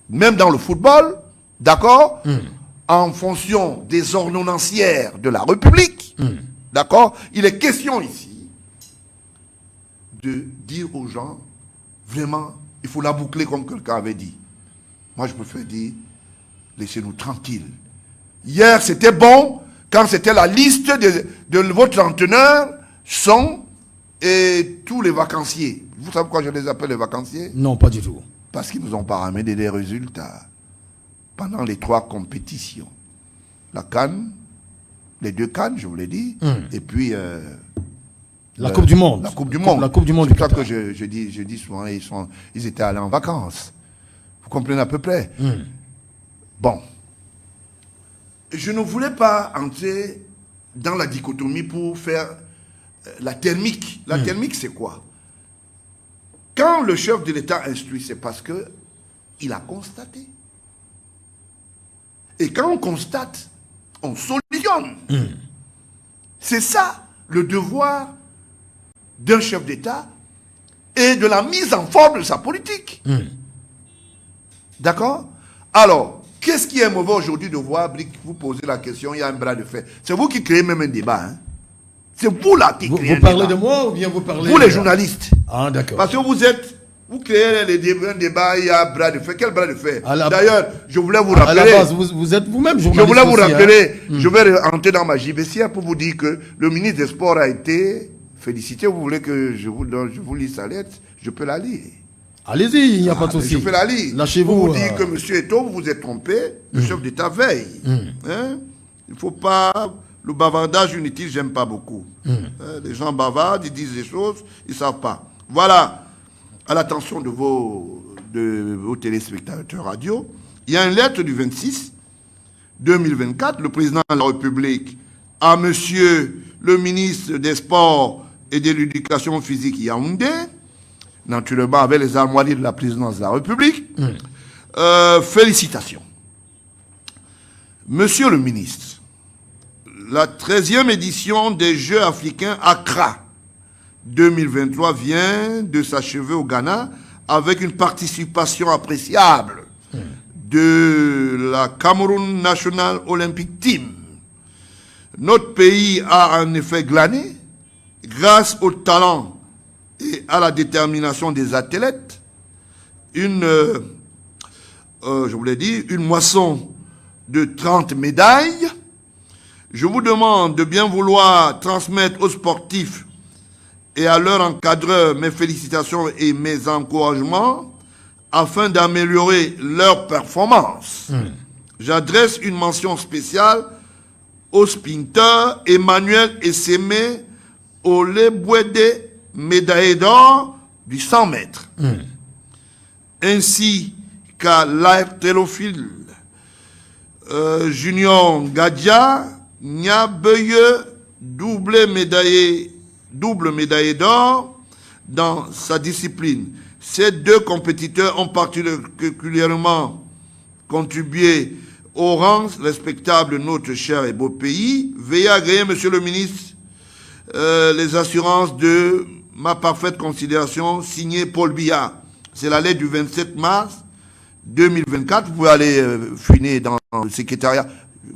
même dans le football, d'accord, en fonction des ordonnancières de la République, d'accord, il est question ici de dire aux gens, vraiment, il faut la boucler comme quelqu'un avait dit. Moi, je préfère dire, laissez-nous tranquilles. Hier, c'était bon, quand c'était la liste de votre entraîneur, et tous les vacanciers. Vous savez pourquoi je les appelle les vacanciers? Non, pas du tout. Parce qu'ils nous ont pas ramené des résultats pendant les 3 compétitions. La CAN, les 2 CAN, je vous l'ai dit, et puis... la Coupe du Monde. La Coupe du Monde. La Coupe du Monde. C'est pour ça que je dis souvent, ils étaient allés en vacances. Vous comprenez à peu près? Bon. Je ne voulais pas entrer dans la dichotomie pour faire la thermique. La thermique, c'est quoi? Quand le chef de l'État instruit, c'est parce qu'il a constaté. Et quand on constate, on solutionne. C'est ça, le devoir d'un chef d'État et de la mise en forme de sa politique. D'accord? Alors, qu'est-ce qui est mauvais aujourd'hui de voir Brick vous poser la question, il y a un bras de fer? C'est vous qui créez même un débat. Hein? C'est vous là qui créez un débat. Vous parlez de moi ou bien vous parlez... Vous les journalistes. Ah, d'accord. Parce que vous êtes Vous créez un débat, il y a bras de fer. Quel bras de fer? À D'ailleurs, je voulais vous à rappeler... la base, vous êtes vous-même Je journaliste voulais vous aussi, rappeler, hein. je vais rentrer dans ma JBCR pour vous dire que le ministre des Sports a été félicité. Vous voulez que je vous lise sa lettre? Je peux la lire. Allez-y, il n'y a pas de souci. Je peux la lire. Lâchez-vous. Pour vous dire que M. Eto'o, vous vous êtes trompé, le chef d'État veille. Hein? Il ne faut pas... Le bavardage inutile, j'aime pas beaucoup. Les gens bavardent, ils disent des choses, ils ne savent pas. Voilà, à l'attention de vos téléspectateurs radio, il y a une lettre du 26 2024, le président de la République à monsieur le ministre des Sports et de l'Éducation physique Yaoundé, naturellement avec les armoiries de la présidence de la République. Félicitations. Monsieur le ministre, la 13e édition des Jeux africains Accra 2023 vient de s'achever au Ghana avec une participation appréciable de la Cameroun National Olympic Team. Notre pays a en effet glané, grâce au talent et à la détermination des athlètes, une moisson de 30 médailles. Je vous demande de bien vouloir transmettre aux sportifs et à leurs encadreurs mes félicitations et mes encouragements afin d'améliorer leur performance. J'adresse une mention spéciale au sprinter Emmanuel Essémé Olebwede, médaillé d'or du 100 mètres, ainsi qu'à l'haltérophile Junior Gadia Nyabeye, double médaillé d'or dans sa discipline. Ces deux compétiteurs ont particulièrement contribué au rang respectable de notre cher et beau pays. Veuillez agréer, monsieur le ministre, les assurances de ma parfaite considération, signé Paul Biya. C'est la lettre du 27 mars 2024. Vous pouvez aller fouiner dans le secrétariat.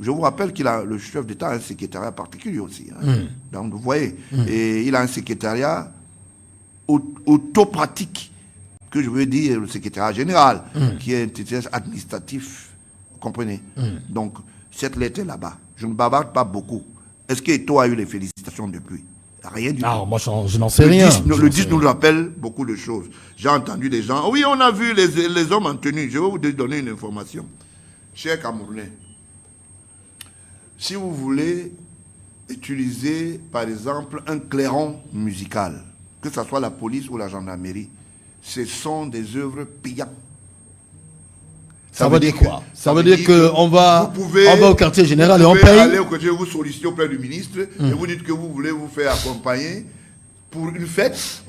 Je vous rappelle qu'il a, le chef d'État a un secrétariat particulier aussi. Donc, vous voyez, et il a un secrétariat autopratique, que je veux dire le secrétariat général, qui est un secrétariat administratif, vous comprenez. Donc, cette lettre est là-bas. Je ne bavarde pas beaucoup. Est-ce qu'Eto'o a eu les félicitations depuis? Rien du tout. Ah, moi, je n'en sais rien. Le 10 nous rappelle beaucoup de choses. J'ai entendu des gens, oui, on a vu les hommes en tenue. Je vais vous donner une information. Chers Camerounais, si vous voulez utiliser, par exemple, un clairon musical, que ce soit la police ou la gendarmerie, ce sont des œuvres payantes. Ça veut dire quoi? Ça veut dire qu'on va au quartier général et on paye. paye. Aller au quartier, vous sollicitez auprès du ministre et vous dites que vous voulez vous faire accompagner pour une fête,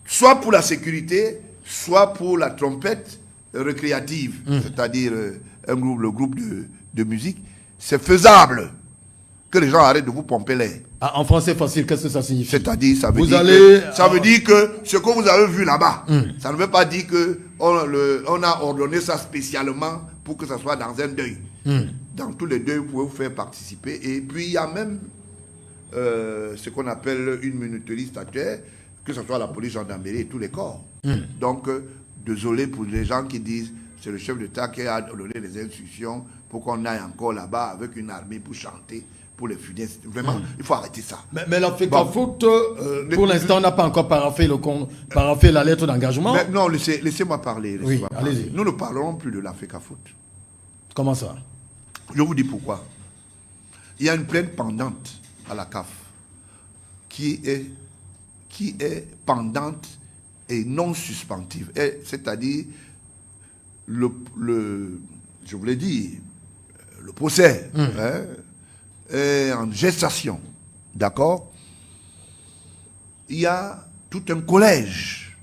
soit pour la sécurité, soit pour la trompette récréative, c'est-à-dire le groupe de musique. C'est faisable que les gens arrêtent de vous pomper l'air. Ah, en français facile, qu'est-ce que ça signifie? C'est-à-dire, ça veut dire que ce que vous avez vu là-bas, ça ne veut pas dire qu'on a ordonné ça spécialement pour que ça soit dans un deuil. Dans tous les deuils, vous pouvez vous faire participer. Et puis, il y a même ce qu'on appelle une minuterie statutaire, que ce soit la police, gendarmerie et tous les corps. Donc, désolé pour les gens qui disent c'est le chef d'État qui a donné les instructions pour qu'on aille encore là-bas avec une armée pour chanter pour les funestes. Vraiment, il faut arrêter ça. Mais la FECAFOOT, pour l'instant, on n'a pas encore paraffé la lettre d'engagement. Non, laissez-moi parler. Oui, allez-y. Nous ne parlerons plus de la FECAFOOT. Comment ça? Je vous dis pourquoi. Il y a une plainte pendante à la CAF qui est pendante et non suspensive. C'est-à-dire, je vous l'ai dit, le procès est en gestation. D'accord? Il y a tout un collège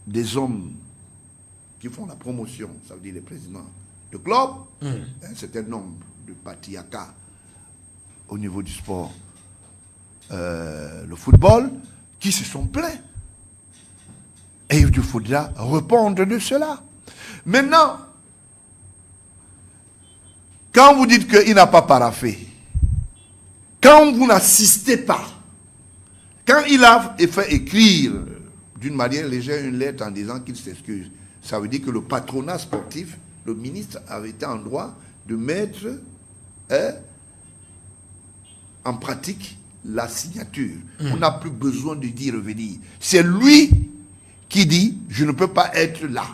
des hommes qui font la promotion, ça veut dire les présidents de club, un certain nombre de patiaka au niveau du sport, le football, qui se sont plaints. Et il faudra répondre de cela. Maintenant, quand vous dites qu'il n'a pas paraffé, quand vous n'assistez pas, quand il a fait écrire d'une manière légère une lettre en disant qu'il s'excuse. Ça veut dire que le patronat sportif, le ministre avait été en droit de mettre en pratique la signature. On n'a plus besoin de dire revenir. C'est lui qui dit « je ne peux pas être là ».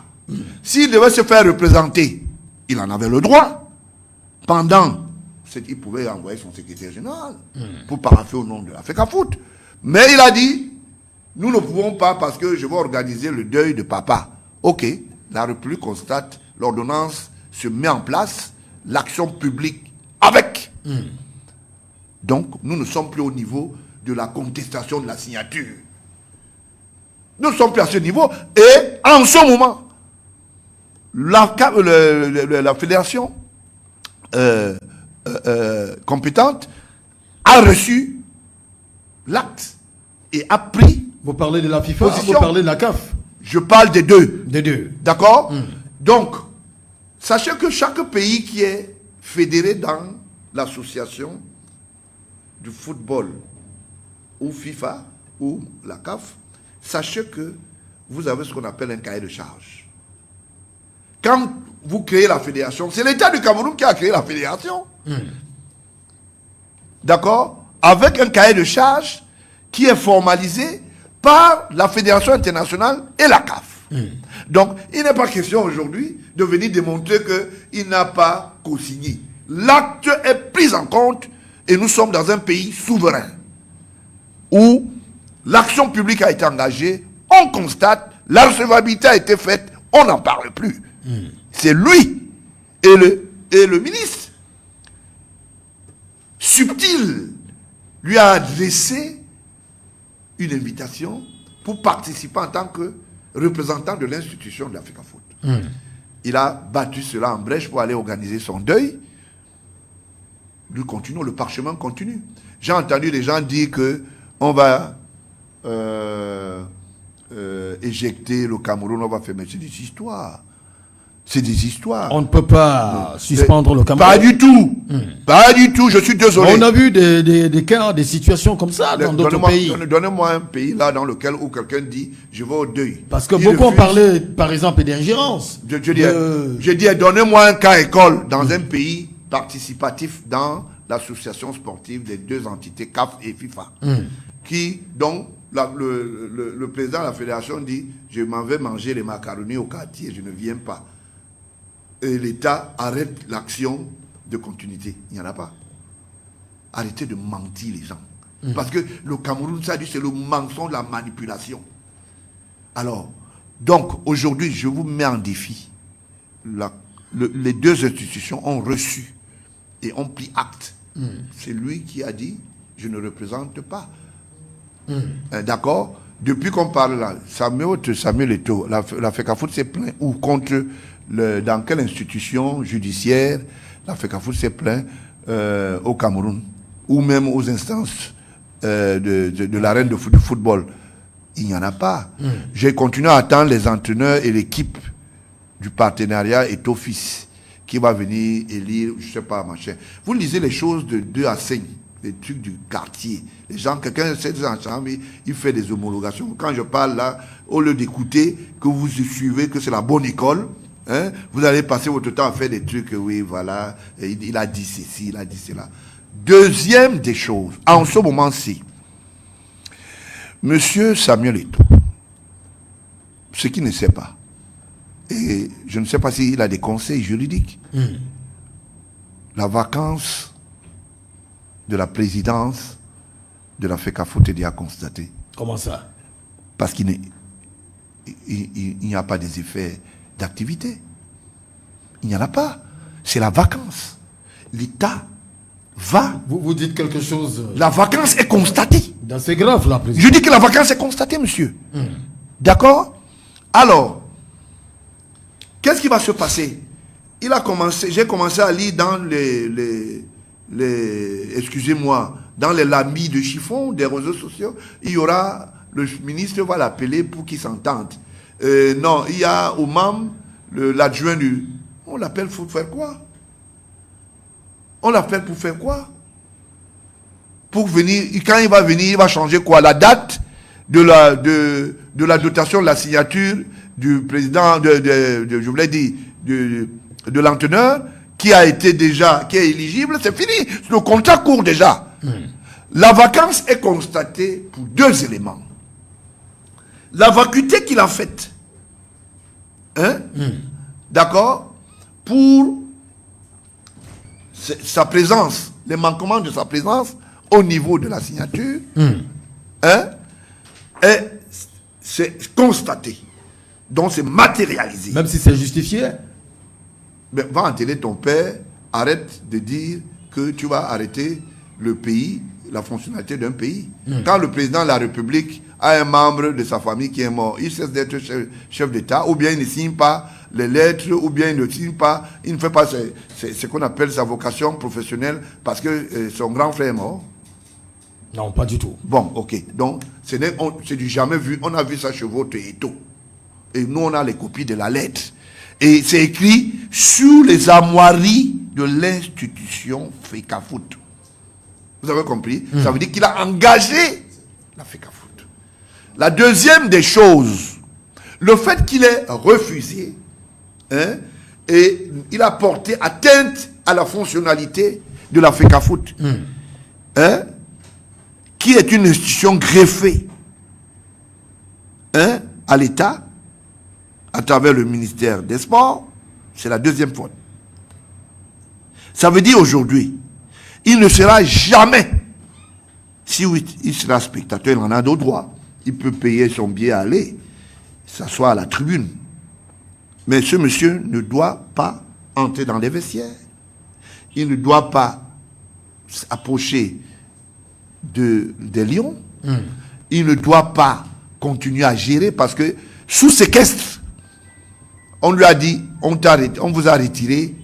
S'il devait se faire représenter, il en avait le droit. Pendant, il pouvait envoyer son secrétaire général pour paraffer au nom de la FECAFOOT. Mais il a dit « nous ne pouvons pas parce que je vais organiser le deuil de papa ». Ok, la République constate, l'ordonnance se met en place, l'action publique avec. Donc, nous ne sommes plus au niveau de la contestation de la signature. Nous ne sommes plus à ce niveau. Et en ce moment, la fédération compétente a reçu l'acte et a pris... Vous parlez de la FIFA, position. vous parlez de la CAF. Je parle des deux. Des deux. D'accord? Donc, sachez que chaque pays qui est fédéré dans l'association du football, ou FIFA, ou la CAF, sachez que vous avez ce qu'on appelle un cahier de charge. Quand vous créez la fédération, c'est l'État du Cameroun qui a créé la fédération. D'accord? Avec un cahier de charge qui est formalisé par la Fédération internationale et la CAF. Donc, il n'est pas question aujourd'hui de venir démontrer qu'il n'a pas co-signé. L'acte est pris en compte et nous sommes dans un pays souverain où l'action publique a été engagée, on constate, la recevabilité a été faite, on n'en parle plus. C'est lui et le ministre subtil lui a adressé une invitation pour participer en tant que représentant de l'institution de la FECAFOOT. Il a battu cela en brèche pour aller organiser son deuil. Nous continuons, le parchemin continue. J'ai entendu les gens dire que on va éjecter le Cameroun, on va faire... Mais c'est des histoires. C'est des histoires. On ne peut pas suspendre le Cameroun. Pas du tout. Pas du tout, je suis désolé. On a vu des cas, des situations comme ça dans d'autres pays. Donnez-moi un pays là dans lequel où quelqu'un dit je vais au deuil. Parce que beaucoup ont parlé, par exemple, d'ingérence. Je dis, donnez-moi un cas école dans un pays participatif dans l'association sportive des deux entités CAF et FIFA. Qui, donc, le président de la fédération dit je m'en vais manger les macaronis au quartier, je ne viens pas. Et l'État arrête l'action de continuité. Il n'y en a pas. Arrêtez de mentir les gens. Parce que le Cameroun, ça dit, c'est le mensonge, la manipulation. Alors, donc, aujourd'hui, je vous mets en défi. Les deux institutions ont reçu et ont pris acte. C'est lui qui a dit, je ne représente pas. D'accord? Depuis qu'on parle là, Samuel Eto'o, la FECAFOOT s'est plaint ou contre dans quelle institution judiciaire la FECAFOOT s'est plaint au Cameroun ou même aux instances de l'arène du football. Il n'y en a pas. J'ai continué à attendre les entraîneurs et l'équipe du partenariat Eto'o-Fils qui va venir élire, je ne sais pas, machin. Vous lisez les choses de 2 à 5. Les trucs du quartier. Les gens, quelqu'un essaie de s'enchaîner, il fait des homologations. Quand je parle là, au lieu d'écouter, que vous suivez, que c'est la bonne école, hein, vous allez passer votre temps à faire des trucs, oui, voilà, il a dit ceci, il a dit cela. Deuxième des choses, en ce moment-ci, Monsieur Samuel Eto'o, ce qu'il ne sait pas, et je ne sais pas s'il a des conseils juridiques, la vacance de la présidence de la FECAFOOT est déjà constatée. Comment ça? Parce qu'il n'y a pas des effets d'activité. Il n'y en a pas. C'est la vacance. L'État va... Vous dites quelque chose... La vacance est constatée. C'est grave, la présidence. Je dis que la vacance est constatée, monsieur. D'accord? Alors, qu'est-ce qui va se passer? J'ai commencé à lire dans excusez-moi, dans les lamis de chiffon des réseaux sociaux, il y aura, le ministre va l'appeler pour qu'il s'entende. Non, il y a au MAM, l'adjoint du... On l'appelle pour faire quoi? On l'appelle pour faire quoi? Pour venir, quand il va venir, il va changer quoi? La date de de la dotation de la signature du président, je voulais dire, de l'entraîneur, qui est éligible, c'est fini. Le contrat court déjà. La vacance est constatée pour 2 éléments. La vacuité qu'il a faite, hein, d'accord, pour sa présence, les manquements de sa présence au niveau de la signature, hein, c'est constaté. Donc c'est matérialisé. Même si c'est justifié. Mais va enterrer ton père, arrête de dire que tu vas arrêter le pays, la fonctionnalité d'un pays. Quand le président de la République a un membre de sa famille qui est mort, il cesse d'être chef d'État, ou bien il ne signe pas les lettres, ou bien il ne signe pas, il ne fait pas ce qu'on appelle sa vocation professionnelle parce que son grand frère est mort. Non, pas du tout. Bon, ok. Donc, c'est du jamais vu. On a vu ça chez votre étau. Et nous, on a les copies de la lettre. Et c'est écrit sur les armoiries de l'institution FECAFOOT. Vous avez compris? Ça veut dire qu'il a engagé la FECAFOOT. La deuxième des choses, le fait qu'il ait refusé, hein, et il a porté atteinte à la fonctionnalité de la FECAFOOT, hein, qui est une institution greffée, hein, à l'État, à travers le ministère des Sports. C'est la deuxième faute. Ça veut dire aujourd'hui, il ne sera jamais, si oui, il sera spectateur, il en a d'autres droits. Il peut payer son billet à aller, s'asseoir à la tribune. Mais ce monsieur ne doit pas entrer dans les vestiaires. Il ne doit pas s'approcher des lions. Il ne doit pas continuer à gérer parce que sous séquestre, on lui a dit, on vous a retiré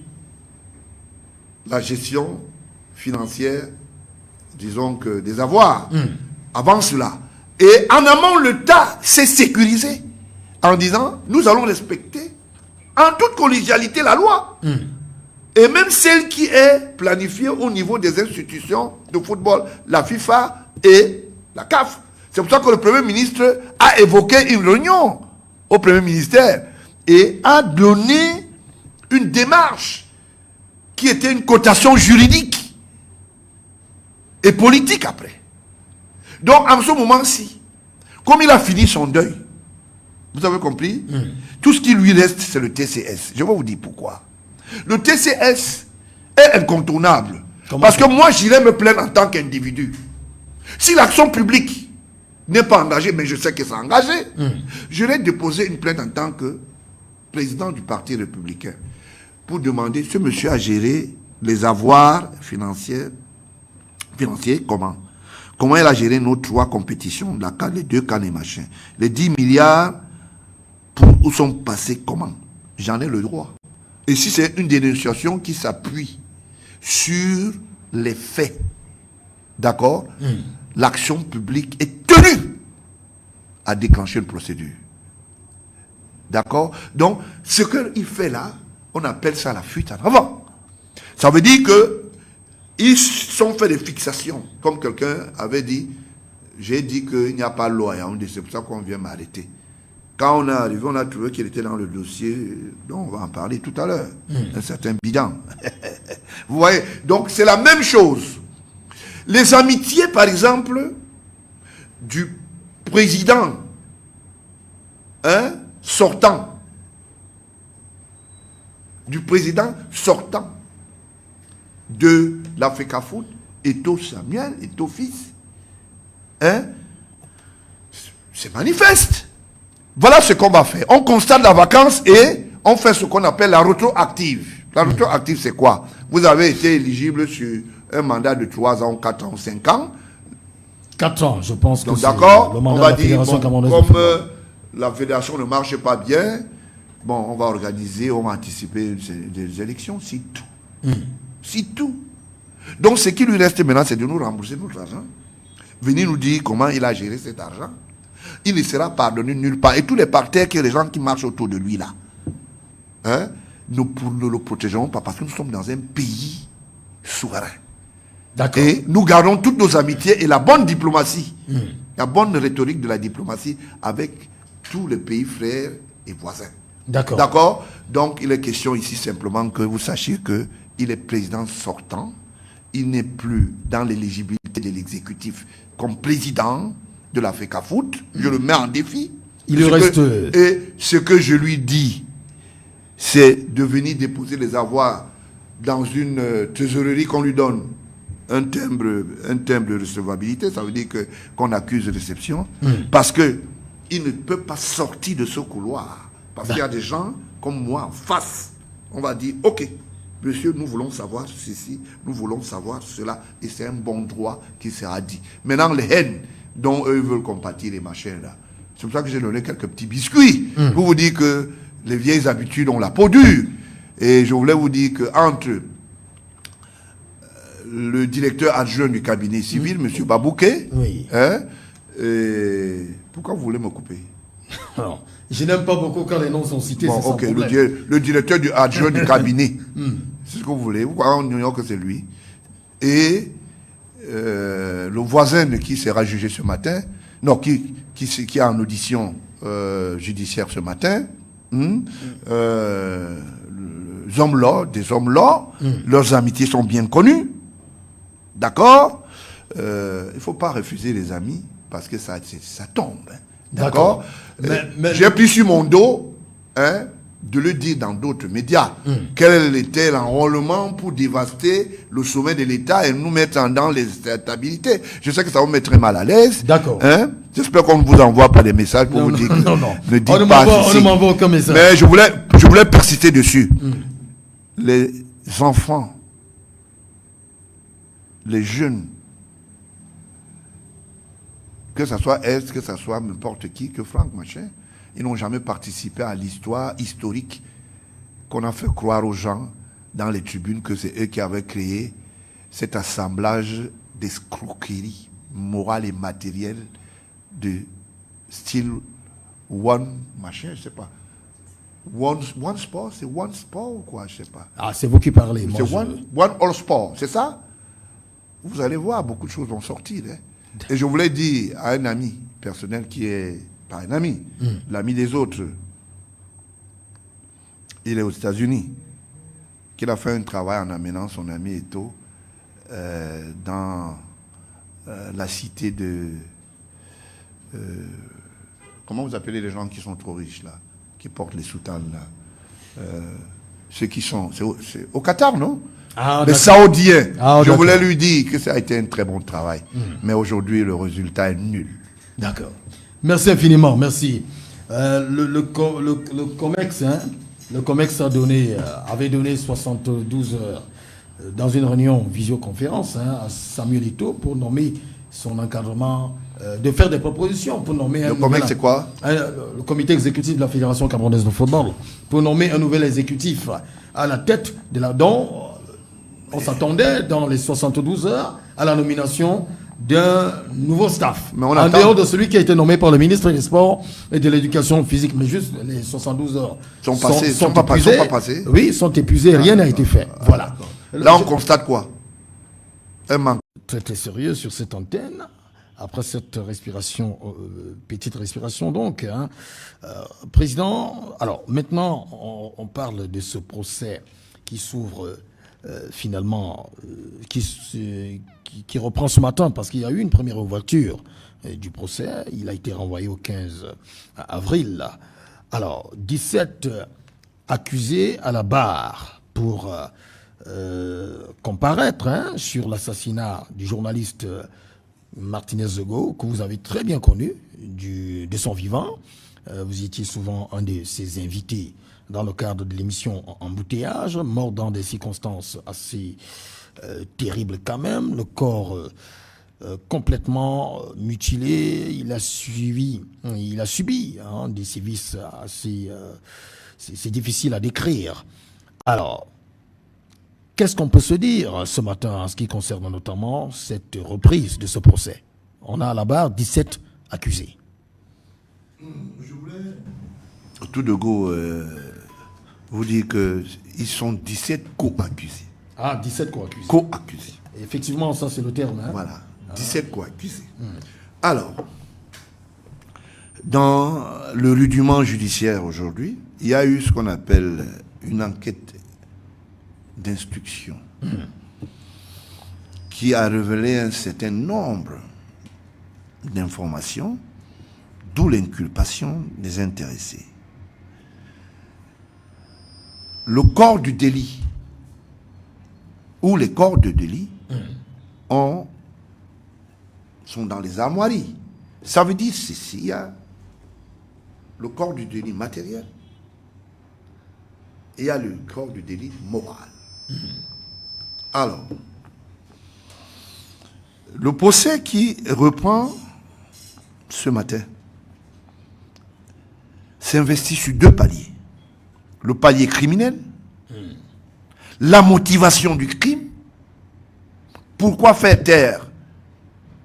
la gestion financière, disons que des avoirs. Avant cela. Et en amont, l'État s'est sécurisé en disant, nous allons respecter en toute collégialité la loi. Et même celle qui est planifiée au niveau des institutions de football, la FIFA et la CAF. C'est pour ça que le Premier ministre a évoqué une réunion au Premier ministère et a donné une démarche qui était une cotation juridique et politique après. Donc, en ce moment-ci, comme il a fini son deuil, vous avez compris, tout ce qui lui reste, c'est le TCS. Je vais vous dire pourquoi. Le TCS est incontournable. Parce que moi, j'irai me plaindre en tant qu'individu. Si l'action publique n'est pas engagée, mais je sais que c'est engagé, j'irai déposer une plainte en tant que président du Parti républicain pour demander ce monsieur a géré les avoirs financiers comment? Comment il a géré nos 3 compétitions, la CAN, les 2 CAN et machin. Les 10 milliards, où sont passés comment? J'en ai le droit. Et si c'est une dénonciation qui s'appuie sur les faits, d'accord, l'action publique est tenue à déclencher une procédure. D'accord? Donc, ce qu'il fait là, on appelle ça la fuite en avant. Ça veut dire que ils sont fait des fixations. Comme quelqu'un avait dit, j'ai dit qu'il n'y a pas de loi. C'est pour ça qu'on vient m'arrêter. Quand on est arrivé, on a trouvé qu'il était dans le dossier, dont on va en parler tout à l'heure. Un certain bilan. Vous voyez? Donc, c'est la même chose. Les amitiés, par exemple, du président sortant. Du président sortant de la FECAFOOT, Eto'o Samuel, Eto'o fils. C'est manifeste. Voilà ce qu'on va faire. On constate la vacance et on fait ce qu'on appelle la rétroactive. La rétroactive, c'est quoi? Vous avez été éligible sur un mandat de 3 ans, 4 ans, 5 ans. 4 ans, je pense que donc, c'est d'accord, le mandat on va de la Fédération camerounaise de comme football. La fédération ne marche pas bien, bon, on va organiser, on va anticiper des élections, c'est tout. C'est tout. Donc, ce qui lui reste maintenant, c'est de nous rembourser notre argent. Venir nous dire comment il a géré cet argent. Il ne sera pardonné nulle part. Et tous les partenaires, les gens qui marchent autour de lui là, nous ne le protégerons pas parce que nous sommes dans un pays souverain. D'accord. Et nous gardons toutes nos amitiés et la bonne diplomatie, la bonne rhétorique de la diplomatie avec tous les pays frères et voisins. D'accord. D'accord? Donc, il est question ici simplement que vous sachiez qu'il est président sortant. Il n'est plus dans l'éligibilité de l'exécutif comme président de l'Africa Foot. Je le mets en défi. Et ce que je lui dis, c'est de venir déposer les avoirs dans une trésorerie qu'on lui donne un timbre de recevabilité. Ça veut dire qu'on accuse de réception. Parce qu'il ne peut pas sortir de ce couloir. Parce qu'il y a des gens comme moi en face. On va dire, ok, monsieur, nous voulons savoir ceci, nous voulons savoir cela, et c'est un bon droit qui sera dit. Maintenant, les haines dont eux veulent compatir les machins là, c'est pour ça que j'ai donné quelques petits biscuits, pour vous dire que les vieilles habitudes ont la peau dure. Et je voulais vous dire qu'entre le directeur adjoint du cabinet civil, monsieur Babouké, pourquoi vous voulez me couper? Alors, je n'aime pas beaucoup quand les noms sont cités. Bon, ok, le directeur adjoint du cabinet. C'est ce que vous voulez. On ignore que c'est lui. Et le voisin de qui sera jugé ce matin, non, qui est en audition judiciaire ce matin, des hommes-là, leurs amitiés sont bien connues. D'accord? Il ne faut pas refuser les amis parce que ça tombe. Hein. D'accord. J'ai pris sur mon dos de le dire dans d'autres médias. Quel était l'enrôlement pour dévaster le sommet de l'État et nous mettre dans les stabilités. Je sais que ça vous met très mal à l'aise. D'accord. J'espère qu'on ne vous envoie pas des messages pour vous dire que ne dites pas on ne m'envoie aucun message. Mais je voulais persister dessus. Les enfants, les jeunes, que ce soit Est, que ce soit n'importe qui, que Franck Machin, ils n'ont jamais participé à l'histoire historique qu'on a fait croire aux gens dans les tribunes que c'est eux qui avaient créé cet assemblage d'escroqueries morales et matérielles de style one machin, je sais pas. One sport, c'est one sport ou quoi, je sais pas. Ah, c'est vous qui parlez. C'est one all sport, c'est ça? Vous allez voir, beaucoup de choses vont sortir. Hein. Et je voulais dire à un ami personnel qui est, pas un ami, l'ami des autres, il est aux États-Unis, qu'il a fait un travail en amenant son ami Eto dans la cité de... comment vous appelez les gens qui sont trop riches, là, qui portent les soutanes, là ceux qui sont... C'est au Qatar, non? Les Saoudiens. Je voulais lui dire que ça a été un très bon travail. Mais aujourd'hui, le résultat est nul. D'accord. Merci infiniment. Merci. Le COMEX, le COMEX avait donné 72 heures dans une réunion visioconférence à Samuel Eto'o pour nommer son encadrement, de faire des propositions pour nommer... Le COMEX, c'est quoi? Le comité exécutif de la Fédération camerounaise de football, pour nommer un nouvel exécutif à la tête de la... dont on s'attendait dans les 72 heures à la nomination d'un nouveau staff. Mais en dehors de celui qui a été nommé par le ministre des Sports et de l'Éducation physique. Mais juste les 72 heures sont pas passées. Oui, sont épuisées, rien n'a été fait. Voilà. Là, on constate quoi? Un manque. Très sérieux sur cette antenne. Après cette respiration, petite respiration donc, Président, alors maintenant on parle de ce procès qui s'ouvre finalement, qui reprend ce matin parce qu'il y a eu une première ouverture du procès. Il a été renvoyé au 15 avril. Alors, 17 accusés à la barre pour comparaître sur l'assassinat du journaliste Martinez Zego, que vous avez très bien connu de son vivant. Vous étiez souvent un de ses invités dans le cadre de l'émission Embouteillage, mort dans des circonstances assez terribles quand même, le corps complètement mutilé, il a subi des sévices assez... c'est difficile à décrire. Alors, qu'est-ce qu'on peut se dire ce matin en ce qui concerne notamment cette reprise de ce procès? On a à la barre 17 accusés. Je voulais tout de go vous dire qu'ils sont 17 co-accusés. Ah, 17 co-accusés. Co-accusés. Effectivement, ça c'est le terme. Voilà, 17 co-accusés. Alors, Dans le rudiment judiciaire aujourd'hui, il y a eu ce qu'on appelle une enquête d'instruction qui a révélé un certain nombre d'informations, d'où l'inculpation des intéressés. Le corps du délit ou les corps de délit sont dans les armoiries. Ça veut dire il y a le corps du délit matériel et il y a le corps du délit moral. Alors, le procès qui reprend ce matin s'investit sur 2 paliers. Le palier criminel, la motivation du crime, pourquoi faire taire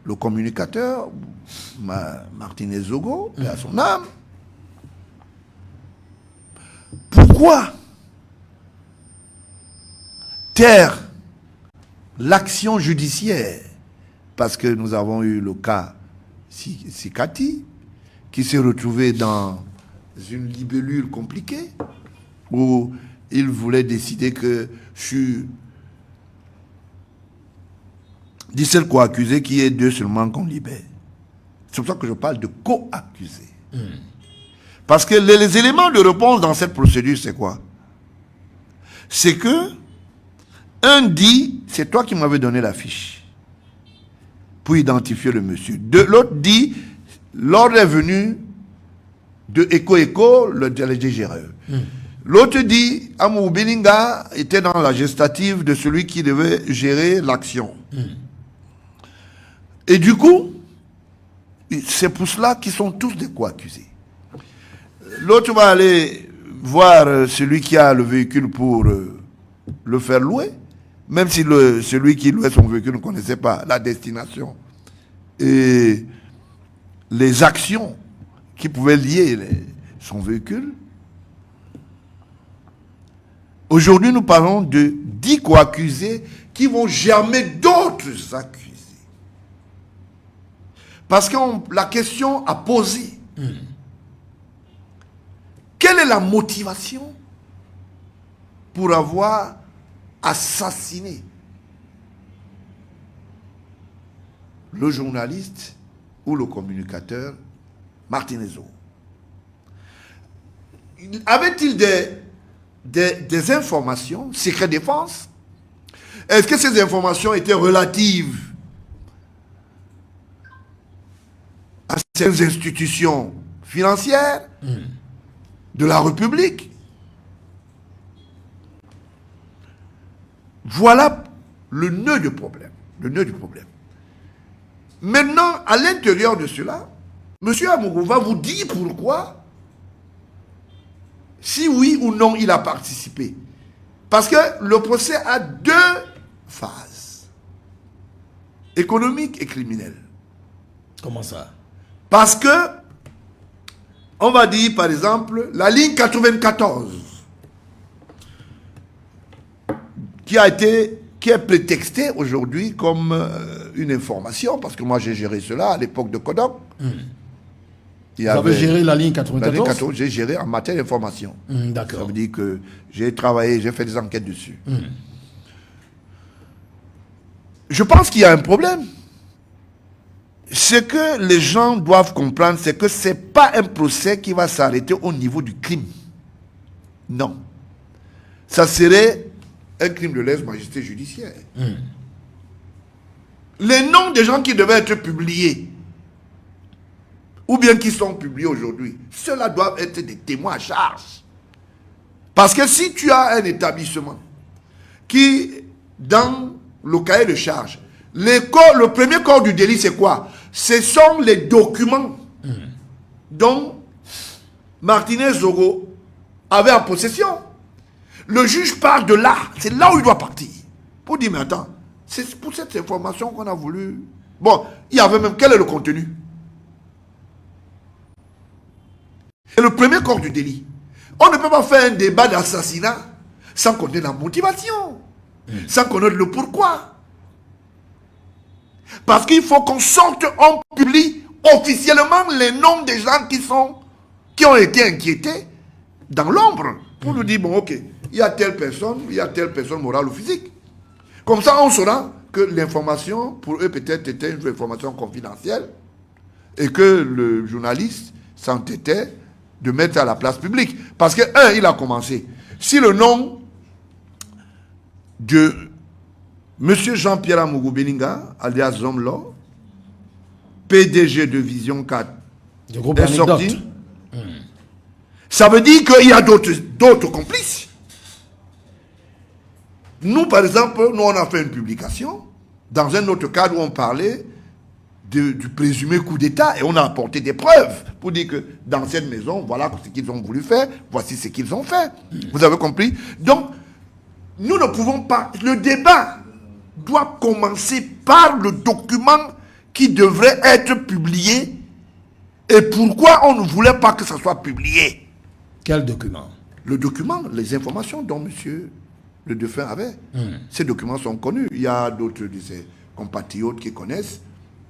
le communicateur, Martinez Zogo, et à son âme. Pourquoi taire l'action judiciaire? Parce que nous avons eu le cas Sikati, qui s'est retrouvé dans une libellule compliquée, où il voulait décider que sur 17 co-accusés, qu'il y ait 2 seulement qu'on libère. C'est pour ça que je parle de co-accusés. Parce que les éléments de réponse dans cette procédure, c'est quoi? C'est que un dit, c'est toi qui m'avais donné la fiche pour identifier le monsieur. L'autre dit, l'ordre est venu de Eco, le délégué GRE. L'autre dit, Amou Belinga était dans la gestative de celui qui devait gérer l'action. Et du coup, c'est pour cela qu'ils sont tous des co-accusés. L'autre va aller voir celui qui a le véhicule pour le faire louer, même si celui qui louait son véhicule ne connaissait pas la destination et les actions qui pouvaient lier son véhicule. Aujourd'hui, nous parlons de 10 co-accusés qui vont germer d'autres accusés. Parce que la question a posé. Quelle est la motivation pour avoir assassiné le journaliste ou le communicateur Martinez? Avait-il des informations, secret défense? Est-ce que ces informations étaient relatives à ces institutions financières de la République? Voilà le nœud du problème. Le nœud du problème. Maintenant, à l'intérieur de cela, M. Amourou va vous dire pourquoi, si oui ou non il a participé. Parce que le procès a 2 phases, économique et criminelle. Comment ça? Parce que, on va dire par exemple, la ligne 94, qui est prétextée aujourd'hui comme une information, parce que moi j'ai géré cela à l'époque de Kodok. Vous avez géré la ligne 94? La ligne 94, j'ai géré en matière d'information. D'accord. Ça veut dire que j'ai travaillé, j'ai fait des enquêtes dessus. Je pense qu'il y a un problème. Ce que les gens doivent comprendre, c'est que ce n'est pas un procès qui va s'arrêter au niveau du crime. Non. Ça serait un crime de lèse-majesté judiciaire. Les noms des gens qui devaient être publiés, ou bien qui sont publiés aujourd'hui, ceux-là doivent être des témoins à charge. Parce que si tu as un établissement qui, dans le cahier de charge, le premier corps du délit, c'est quoi? Ce sont les documents dont Martinez Zogo avait en possession. Le juge part de là, c'est là où il doit partir. Pour dire, mais attends, c'est pour cette information qu'on a voulu... Bon, il y avait même, quel est le contenu? C'est le premier corps du délit. On ne peut pas faire un débat d'assassinat sans connaître la motivation, sans connaître le pourquoi. Parce qu'il faut qu'on sorte, on publie officiellement les noms des gens qui ont été inquiétés dans l'ombre. Pour nous dire, bon, ok, il y a telle personne morale ou physique. Comme ça, on saura que l'information, pour eux, peut-être était une information confidentielle et que le journaliste s'entêtait de mettre à la place publique. Parce que, il a commencé. Si le nom de M. Jean-Pierre Amougou Beninga, alias Zomlo, PDG de Vision 4, est sorti, ça veut dire qu'il y a d'autres complices. Nous, par exemple, on a fait une publication dans un autre cadre où on parlait du présumé coup d'État et on a apporté des preuves pour dire que dans cette maison, voilà ce qu'ils ont voulu faire, voici ce qu'ils ont fait. Vous avez compris? Donc, nous ne pouvons pas... Le débat doit commencer par le document qui devrait être publié et pourquoi on ne voulait pas que ça soit publié. Quel document? Le document, les informations dont monsieur le défunt avait. Ces documents sont connus. Il y a d'autres de ses compatriotes qui connaissent.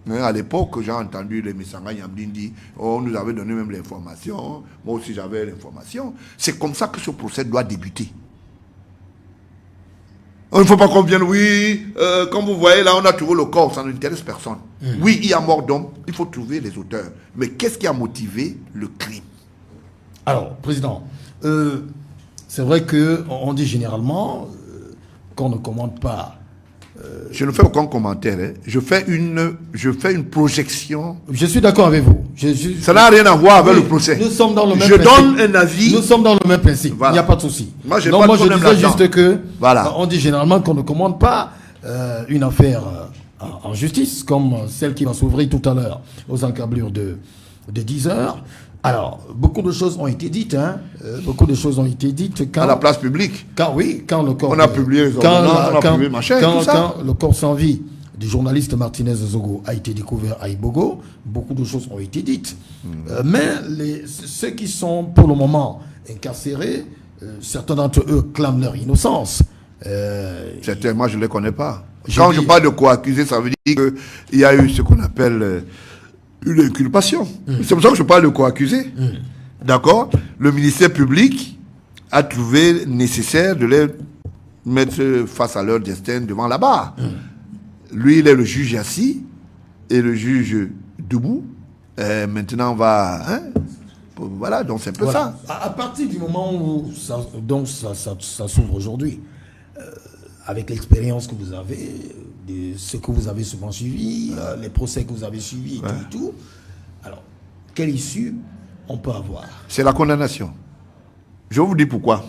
À l'époque, j'ai entendu les Missanga Yamdine dire « Oh, on nous avait donné même l'information. Moi aussi, j'avais l'information. » C'est comme ça que ce procès doit débuter. Il ne faut pas qu'on vienne, oui, comme vous voyez, là, on a trouvé le corps, ça n'intéresse personne. Oui, il y a mort d'homme, il faut trouver les auteurs. Mais qu'est-ce qui a motivé le crime? Alors, Président, c'est vrai qu'on dit généralement qu'on ne commente pas. Je ne fais aucun commentaire. Hein. Je fais une projection. Je suis d'accord avec vous. Ça n'a rien à voir avec le procès. Nous sommes dans le même principe. Je donne un avis. Nous sommes dans le même principe. Voilà. Il n'y a pas de souci. Moi, je disais juste que on dit généralement qu'on ne commente pas une affaire en justice, comme celle qui va s'ouvrir tout à l'heure aux encablures de 10 heures. Alors, beaucoup de choses ont été dites, hein. Beaucoup de choses ont été dites quand... À la place publique. Quand le corps... On a publié les ordonnances, on a publié machin, tout ça. Quand le corps sans vie du journaliste Martinez Zogo a été découvert à Ibogo, beaucoup de choses ont été dites. Mais ceux qui sont pour le moment incarcérés, certains d'entre eux clament leur innocence. Certains, moi je ne les connais pas. Quand je parle de co-accusé, ça veut dire qu'il y a eu ce qu'on appelle... une inculpation. C'est pour ça que je parle de co-accusé. D'accord? Le ministère public a trouvé nécessaire de les mettre face à leur destin devant la barre. Lui, il est le juge assis et le juge debout. Maintenant, on va... Hein? Voilà, donc c'est un peu ça. À partir du moment où ça s'ouvre aujourd'hui, avec l'expérience que vous avez, ce que vous avez souvent suivi, les procès que vous avez suivis et tout, alors, quelle issue on peut avoir? C'est la condamnation. Je vais vous dire pourquoi.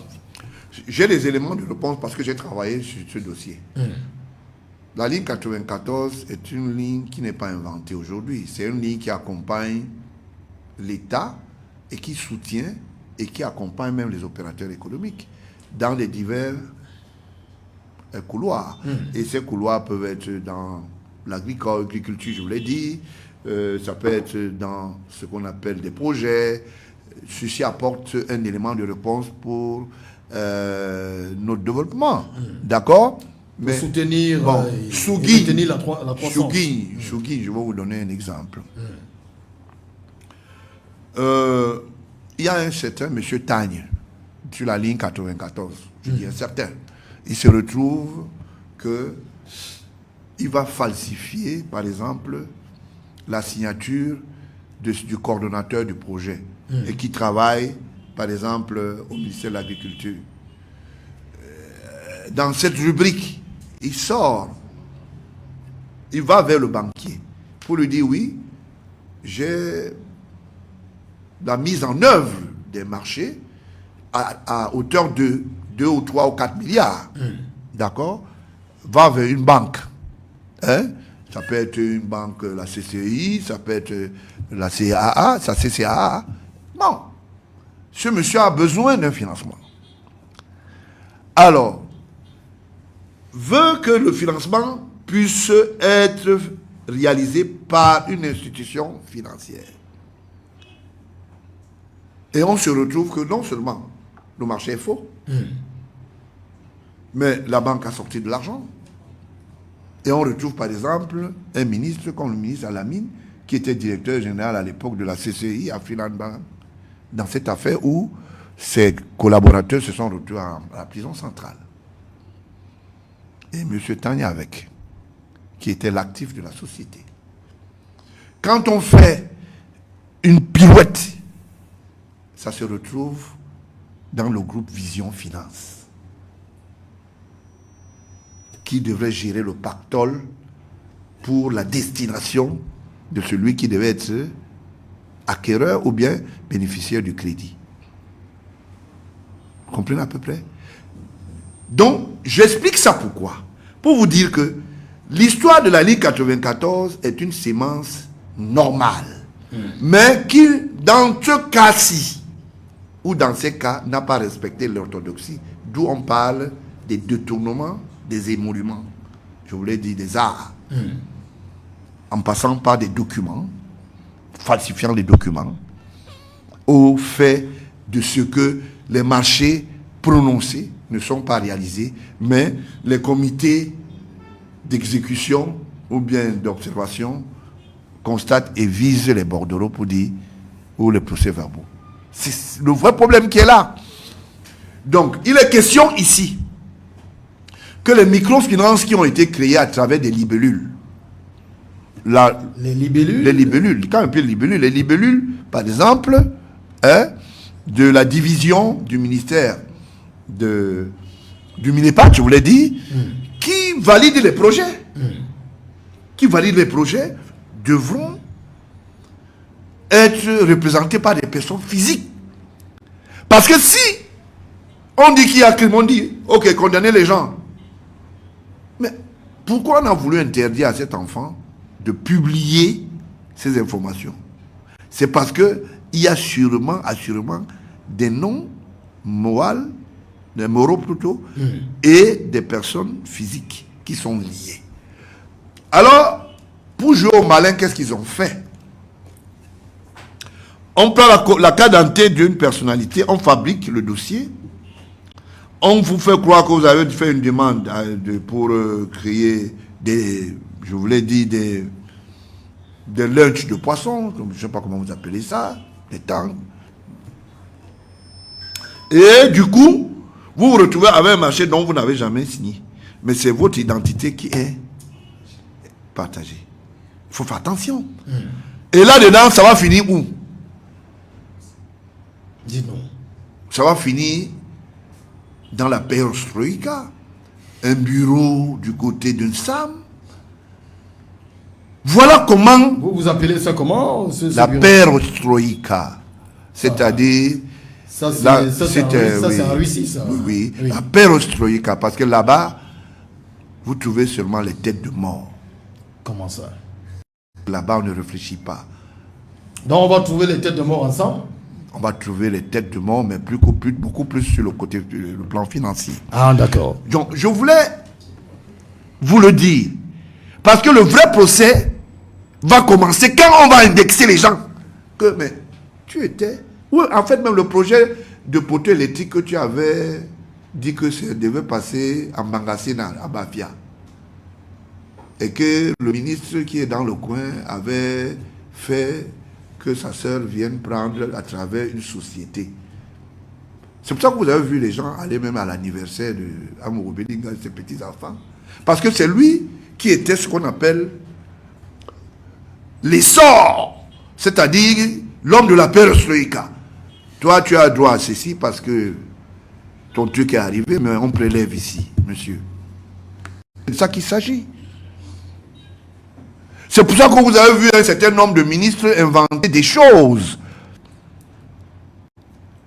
J'ai des éléments de réponse parce que j'ai travaillé sur ce dossier. La ligne 94 est une ligne qui n'est pas inventée aujourd'hui. C'est une ligne qui accompagne l'État et qui soutient et qui accompagne même les opérateurs économiques dans les divers couloirs. Et ces couloirs peuvent être dans l'agriculture, je vous l'ai dit, ça peut être dans ce qu'on appelle des projets. Ceci apporte un élément de réponse pour notre développement. D'accord? Mais soutenir, soutenir la croissance. Chougui, je vais vous donner un exemple. Il y a un certain M. Tagne sur la ligne 94. Je dis un certain. Il se retrouve qu'il va falsifier, par exemple, la signature du coordonnateur du projet et qui travaille, par exemple, au ministère de l'Agriculture. Dans cette rubrique, il sort, il va vers le banquier pour lui dire oui, j'ai la mise en œuvre des marchés à hauteur de 2 ou 3 ou 4 milliards. D'accord? Va vers une banque. Hein? Ça peut être une banque, la CCI, ça peut être la CAA, ça CCAA. Bon. Ce monsieur a besoin d'un financement. Alors, veut que le financement puisse être réalisé par une institution financière. Et on se retrouve que non seulement le marché est faux, mais la banque a sorti de l'argent. Et on retrouve par exemple un ministre comme le ministre Alamine qui était directeur général à l'époque de la CCI à Finanbank, dans cette affaire où ses collaborateurs se sont retrouvés à la prison centrale. Et M. Tanya avec, qui était l'actif de la société. Quand on fait une pirouette, ça se retrouve dans le groupe Vision Finance, qui devrait gérer le pactole pour la destination de celui qui devait être acquéreur ou bien bénéficiaire du crédit. Vous comprenez à peu près? Donc, j'explique ça pourquoi. Pour vous dire que l'histoire de la Ligue 94 est une sémence normale, mais qui, dans ce cas-ci, ou dans ces cas, n'a pas respecté l'orthodoxie, d'où on parle des détournements, des émoluments, je vous l'ai dit, des arts, en passant par des documents, falsifiant les documents, au fait de ce que les marchés prononcés ne sont pas réalisés, mais les comités d'exécution ou bien d'observation constatent et visent les bordereaux pour dire, ou les procès-verbaux. C'est le vrai problème qui est là. Donc, il est question ici que les microfinances qui ont été créées à travers des libellules, les libellules? Les libellules, quand on peut libellules, les libellules, par exemple, de la division du ministère du Minepat, je vous l'ai dit, qui valide les projets. Qui valide les projets devront être représentés par des personnes physiques. Parce que si on dit qu'il y a crime, on dit, ok, condamnez les gens. Mais pourquoi on a voulu interdire à cet enfant de publier ces informations? C'est parce qu'il y a assurément des noms moraux, des moraux plutôt, et des personnes physiques qui sont liées. Alors, pour jouer au malin, qu'est-ce qu'ils ont fait? On prend la carte d'identité d'une personnalité, on fabrique le dossier, on vous fait croire que vous avez fait une demande pour créer des, je vous l'ai dit, des lunchs de poisson, je ne sais pas comment vous appelez ça, des tangs. Et du coup, vous vous retrouvez avec un marché dont vous n'avez jamais signé. Mais c'est votre identité qui est partagée. Il faut faire attention. Et là-dedans, ça va finir où? Dis-nous. Ça va finir dans la perestroïka, un bureau du côté d'une SAM. Voilà comment... Vous appelez ça comment? La perestroïka. C'est-à-dire... Ça, c'est en Russie, ça. Oui, oui. La perestroïka. Parce que là-bas, vous trouvez seulement les têtes de mort. Comment ça? Là-bas, on ne réfléchit pas. Donc, on va trouver les têtes de mort ensemble? On va trouver les têtes de mort, mais beaucoup plus sur le côté, le plan financier. Ah, d'accord. Donc, je voulais vous le dire. Parce que le vrai procès va commencer quand on va indexer les gens. Que, mais, tu étais... Oui, en fait, même le projet de poteau électrique que tu avais dit que ça devait passer à Mangasina, à Bafia. Et que le ministre qui est dans le coin avait fait que sa sœur vienne prendre à travers une société. C'est pour ça que vous avez vu les gens aller même à l'anniversaire de Amourou Belinga, ses petits-enfants. Parce que c'est lui qui était ce qu'on appelle l'essor, c'est-à-dire l'homme de la perestroïka. Toi, tu as droit à ceci parce que ton truc est arrivé, mais on prélève ici, monsieur. C'est de ça qu'il s'agit. C'est pour ça que vous avez vu un certain nombre de ministres inventer des choses.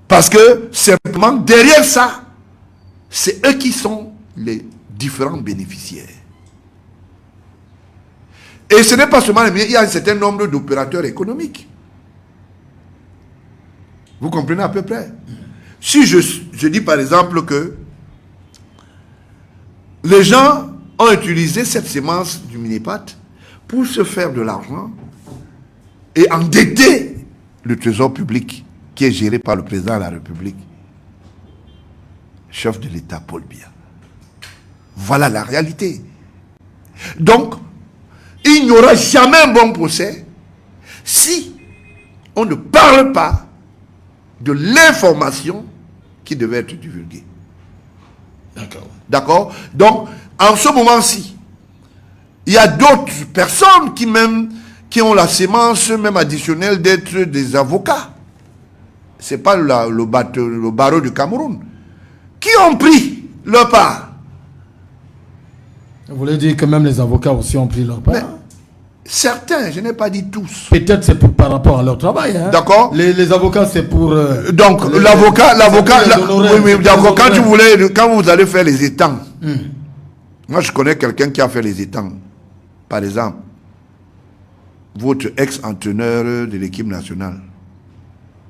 Parce que, simplement, derrière ça, c'est eux qui sont les différents bénéficiaires. Et ce n'est pas seulement les ministres, il y a un certain nombre d'opérateurs économiques. Vous comprenez à peu près? Si je dis par exemple que les gens ont utilisé cette sémence du Minepat pour se faire de l'argent et endetter le trésor public qui est géré par le président de la République, chef de l'État Paul Biya. Voilà la réalité. Donc, il n'y aura jamais un bon procès si on ne parle pas de l'information qui devait être divulguée. D'accord. D'accord? Donc, en ce moment-ci, il y a d'autres personnes qui ont la sémence même additionnelle d'être des avocats. Ce n'est pas le barreau du Cameroun. Qui ont pris leur part. Vous voulez dire que même les avocats aussi ont pris leur part? Mais certains, je n'ai pas dit tous. Peut-être c'est par rapport à leur travail. Hein? D'accord. Les avocats, c'est pour... Donc, l'avocat, quand vous allez faire les étangs, moi je connais quelqu'un qui a fait les étangs. Par exemple, votre ex-entraîneur de l'équipe nationale.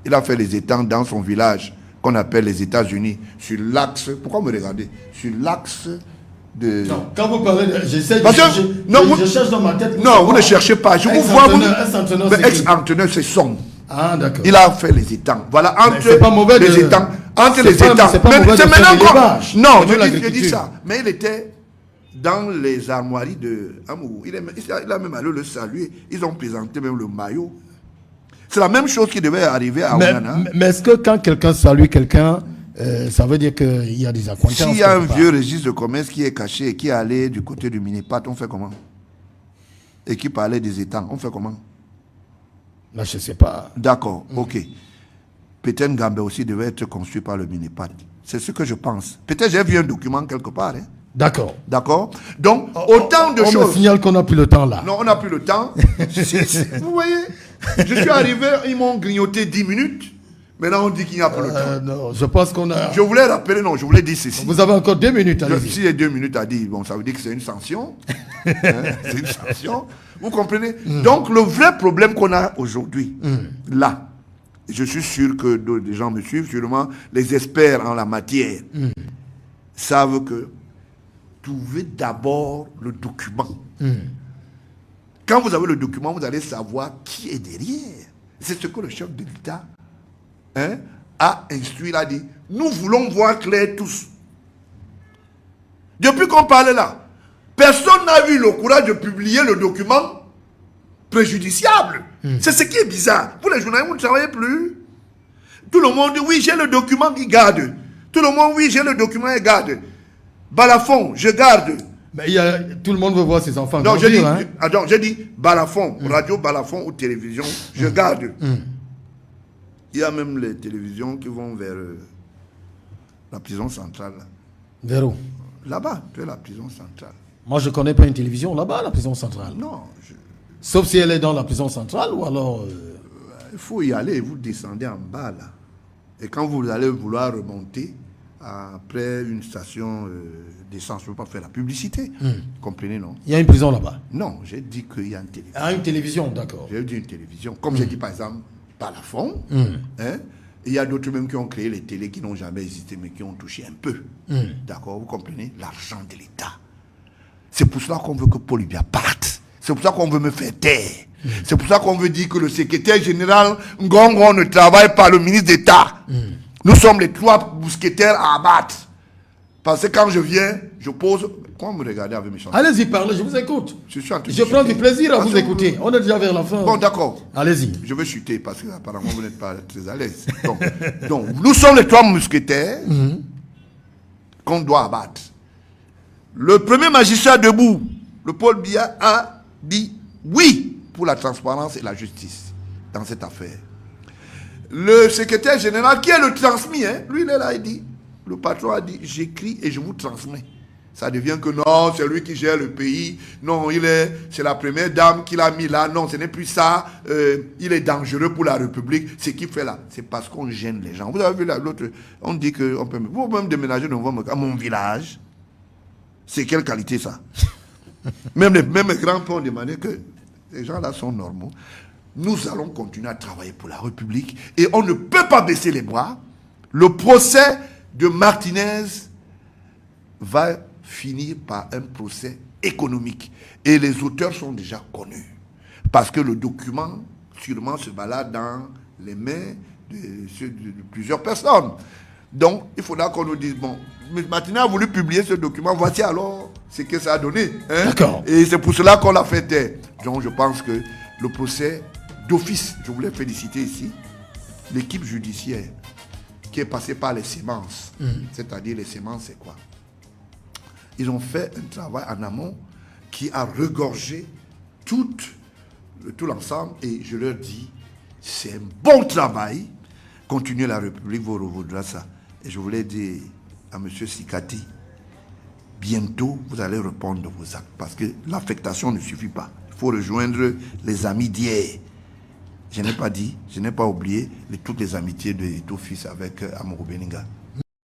Il a fait les étangs dans son village, qu'on appelle les États-Unis, sur l'axe... Pourquoi me regardez? Sur l'axe de... Non, quand vous parlez de... J'essaie de chercher... Je cherche dans ma tête... Non, vous ne cherchez pas. Je vous vois... Ex-entraîneur, c'est son. Ah, d'accord. Il a fait les étangs. Voilà, entre pas mauvais les étangs. Entre les étangs. C'est pas mauvais de faire l'élevage. Non, je dis ça. Mais il était dans les armoiries de Amourou. Il a même allé le saluer. Ils ont présenté même le maillot. C'est la même chose qui devait arriver à Onana. Mais est-ce que quand quelqu'un salue quelqu'un, ça veut dire qu'il y a des accointances? S'il y a un vieux registre de commerce qui est caché et qui est allé du côté du Minipat, on fait comment? Et qui parlait des étangs, on fait comment? Là, je ne sais pas. D'accord, ok. Peut-être Gambé aussi devait être construit par le Minipat. C'est ce que je pense. Peut-être j'ai vu un document quelque part. Hein? D'accord. D'accord. Donc, autant de choses. On me signale qu'on n'a plus le temps là. Non, on n'a plus le temps. Vous voyez, je suis arrivé, ils m'ont grignoté 10 minutes. Maintenant, on dit qu'il n'y a pas le temps. Non, je pense qu'on a... Je voulais rappeler, non, je voulais dire ceci. Vous avez encore 2 minutes, allez-y. Si j'ai 2 minutes à dire, bon, ça veut dire que c'est une sanction. Hein, c'est une sanction. Vous comprenez? Donc, le vrai problème qu'on a aujourd'hui, là, je suis sûr que des gens me suivent, sûrement les experts en la matière savent que trouvez d'abord le document. Quand vous avez le document, vous allez savoir qui est derrière. C'est ce que le chef de l'État a instruit, il a dit, nous voulons voir clair tous. Depuis qu'on parlait là, personne n'a eu le courage de publier le document préjudiciable. C'est ce qui est bizarre. Vous les journalistes, vous ne travaillez plus. Tout le monde dit, oui, j'ai le document, il garde. Tout le monde, oui, j'ai le document, il garde. Balafon, je garde. Mais tout le monde veut voir ses enfants. Non, j'ai dit Balafon, radio, Balafon ou télévision, je garde. Il y a même les télévisions qui vont vers la prison centrale. Vers où? Là-bas, tu es la prison centrale. Moi, je ne connais pas une télévision là-bas, la prison centrale. Non. Sauf si elle est dans la prison centrale ou alors... Il faut y aller, vous descendez en bas là. Et quand vous allez vouloir remonter, après une station d'essence, je ne veux pas faire la publicité. Comprenez, non? Il y a une prison là-bas? Non, j'ai dit qu'il y a une télévision. Ah, une télévision, d'accord. J'ai dit une télévision. Comme j'ai dit par exemple, Balafon. Il y a d'autres même qui ont créé les télés qui n'ont jamais existé, mais qui ont touché un peu. D'accord, vous comprenez? L'argent de l'État. C'est pour cela qu'on veut que Paul Biya parte. C'est pour ça qu'on veut me faire taire. C'est pour ça qu'on veut dire que le secrétaire général Ngongo ne travaille pas, le ministre d'État. Nous sommes les 3 mousquetaires à abattre. Parce que quand je viens, je pose... Comment me regarder avec mes chansons? Allez-y, parlez, je vous écoute. Je prends du plaisir à vous écouter. On est déjà vers la fin. Bon, d'accord. Allez-y. Je vais chuter parce que apparemment vous n'êtes pas très à l'aise. Donc, nous sommes les 3 mousquetaires qu'on doit abattre. Le premier magistrat debout, le Paul Biya, a dit oui pour la transparence et la justice dans cette affaire. Le secrétaire général, qui est le transmis, lui il est là, il dit, le patron a dit, j'écris et je vous transmets. Ça devient que non, c'est lui qui gère le pays. Non, c'est la première dame qui l'a mis là. Non, ce n'est plus ça. Il est dangereux pour la République. Ce qu'il fait là, c'est parce qu'on gêne les gens. Vous avez vu l'autre, on dit qu'on peut même déménager à mon village. C'est quelle qualité ça? Même les grands-pères ont demandé que les gens là sont normaux. Nous allons continuer à travailler pour la République et on ne peut pas baisser les bras. Le procès de Martinez va finir par un procès économique. Et les auteurs sont déjà connus. Parce que le document, sûrement, se balade dans les mains de plusieurs personnes. Donc, il faudra qu'on nous dise, bon, Martinez a voulu publier ce document, voici alors ce que ça a donné. D'accord. Et c'est pour cela qu'on l'a fait taire. Donc, je pense que le procès d'office, je voulais féliciter ici l'équipe judiciaire qui est passée par les sémences. C'est-à-dire les sémences, c'est quoi? Ils ont fait un travail en amont qui a regorgé tout l'ensemble, et je leur dis, c'est un bon travail. Continuez, la République vous revaudra ça. Et je voulais dire à M. Sikati, bientôt vous allez répondre de vos actes, parce que l'affectation ne suffit pas. Il faut rejoindre les amis d'hier. Je n'ai pas dit, je n'ai pas oublié toutes les amitiés de ton fils avec Amourou Beninga.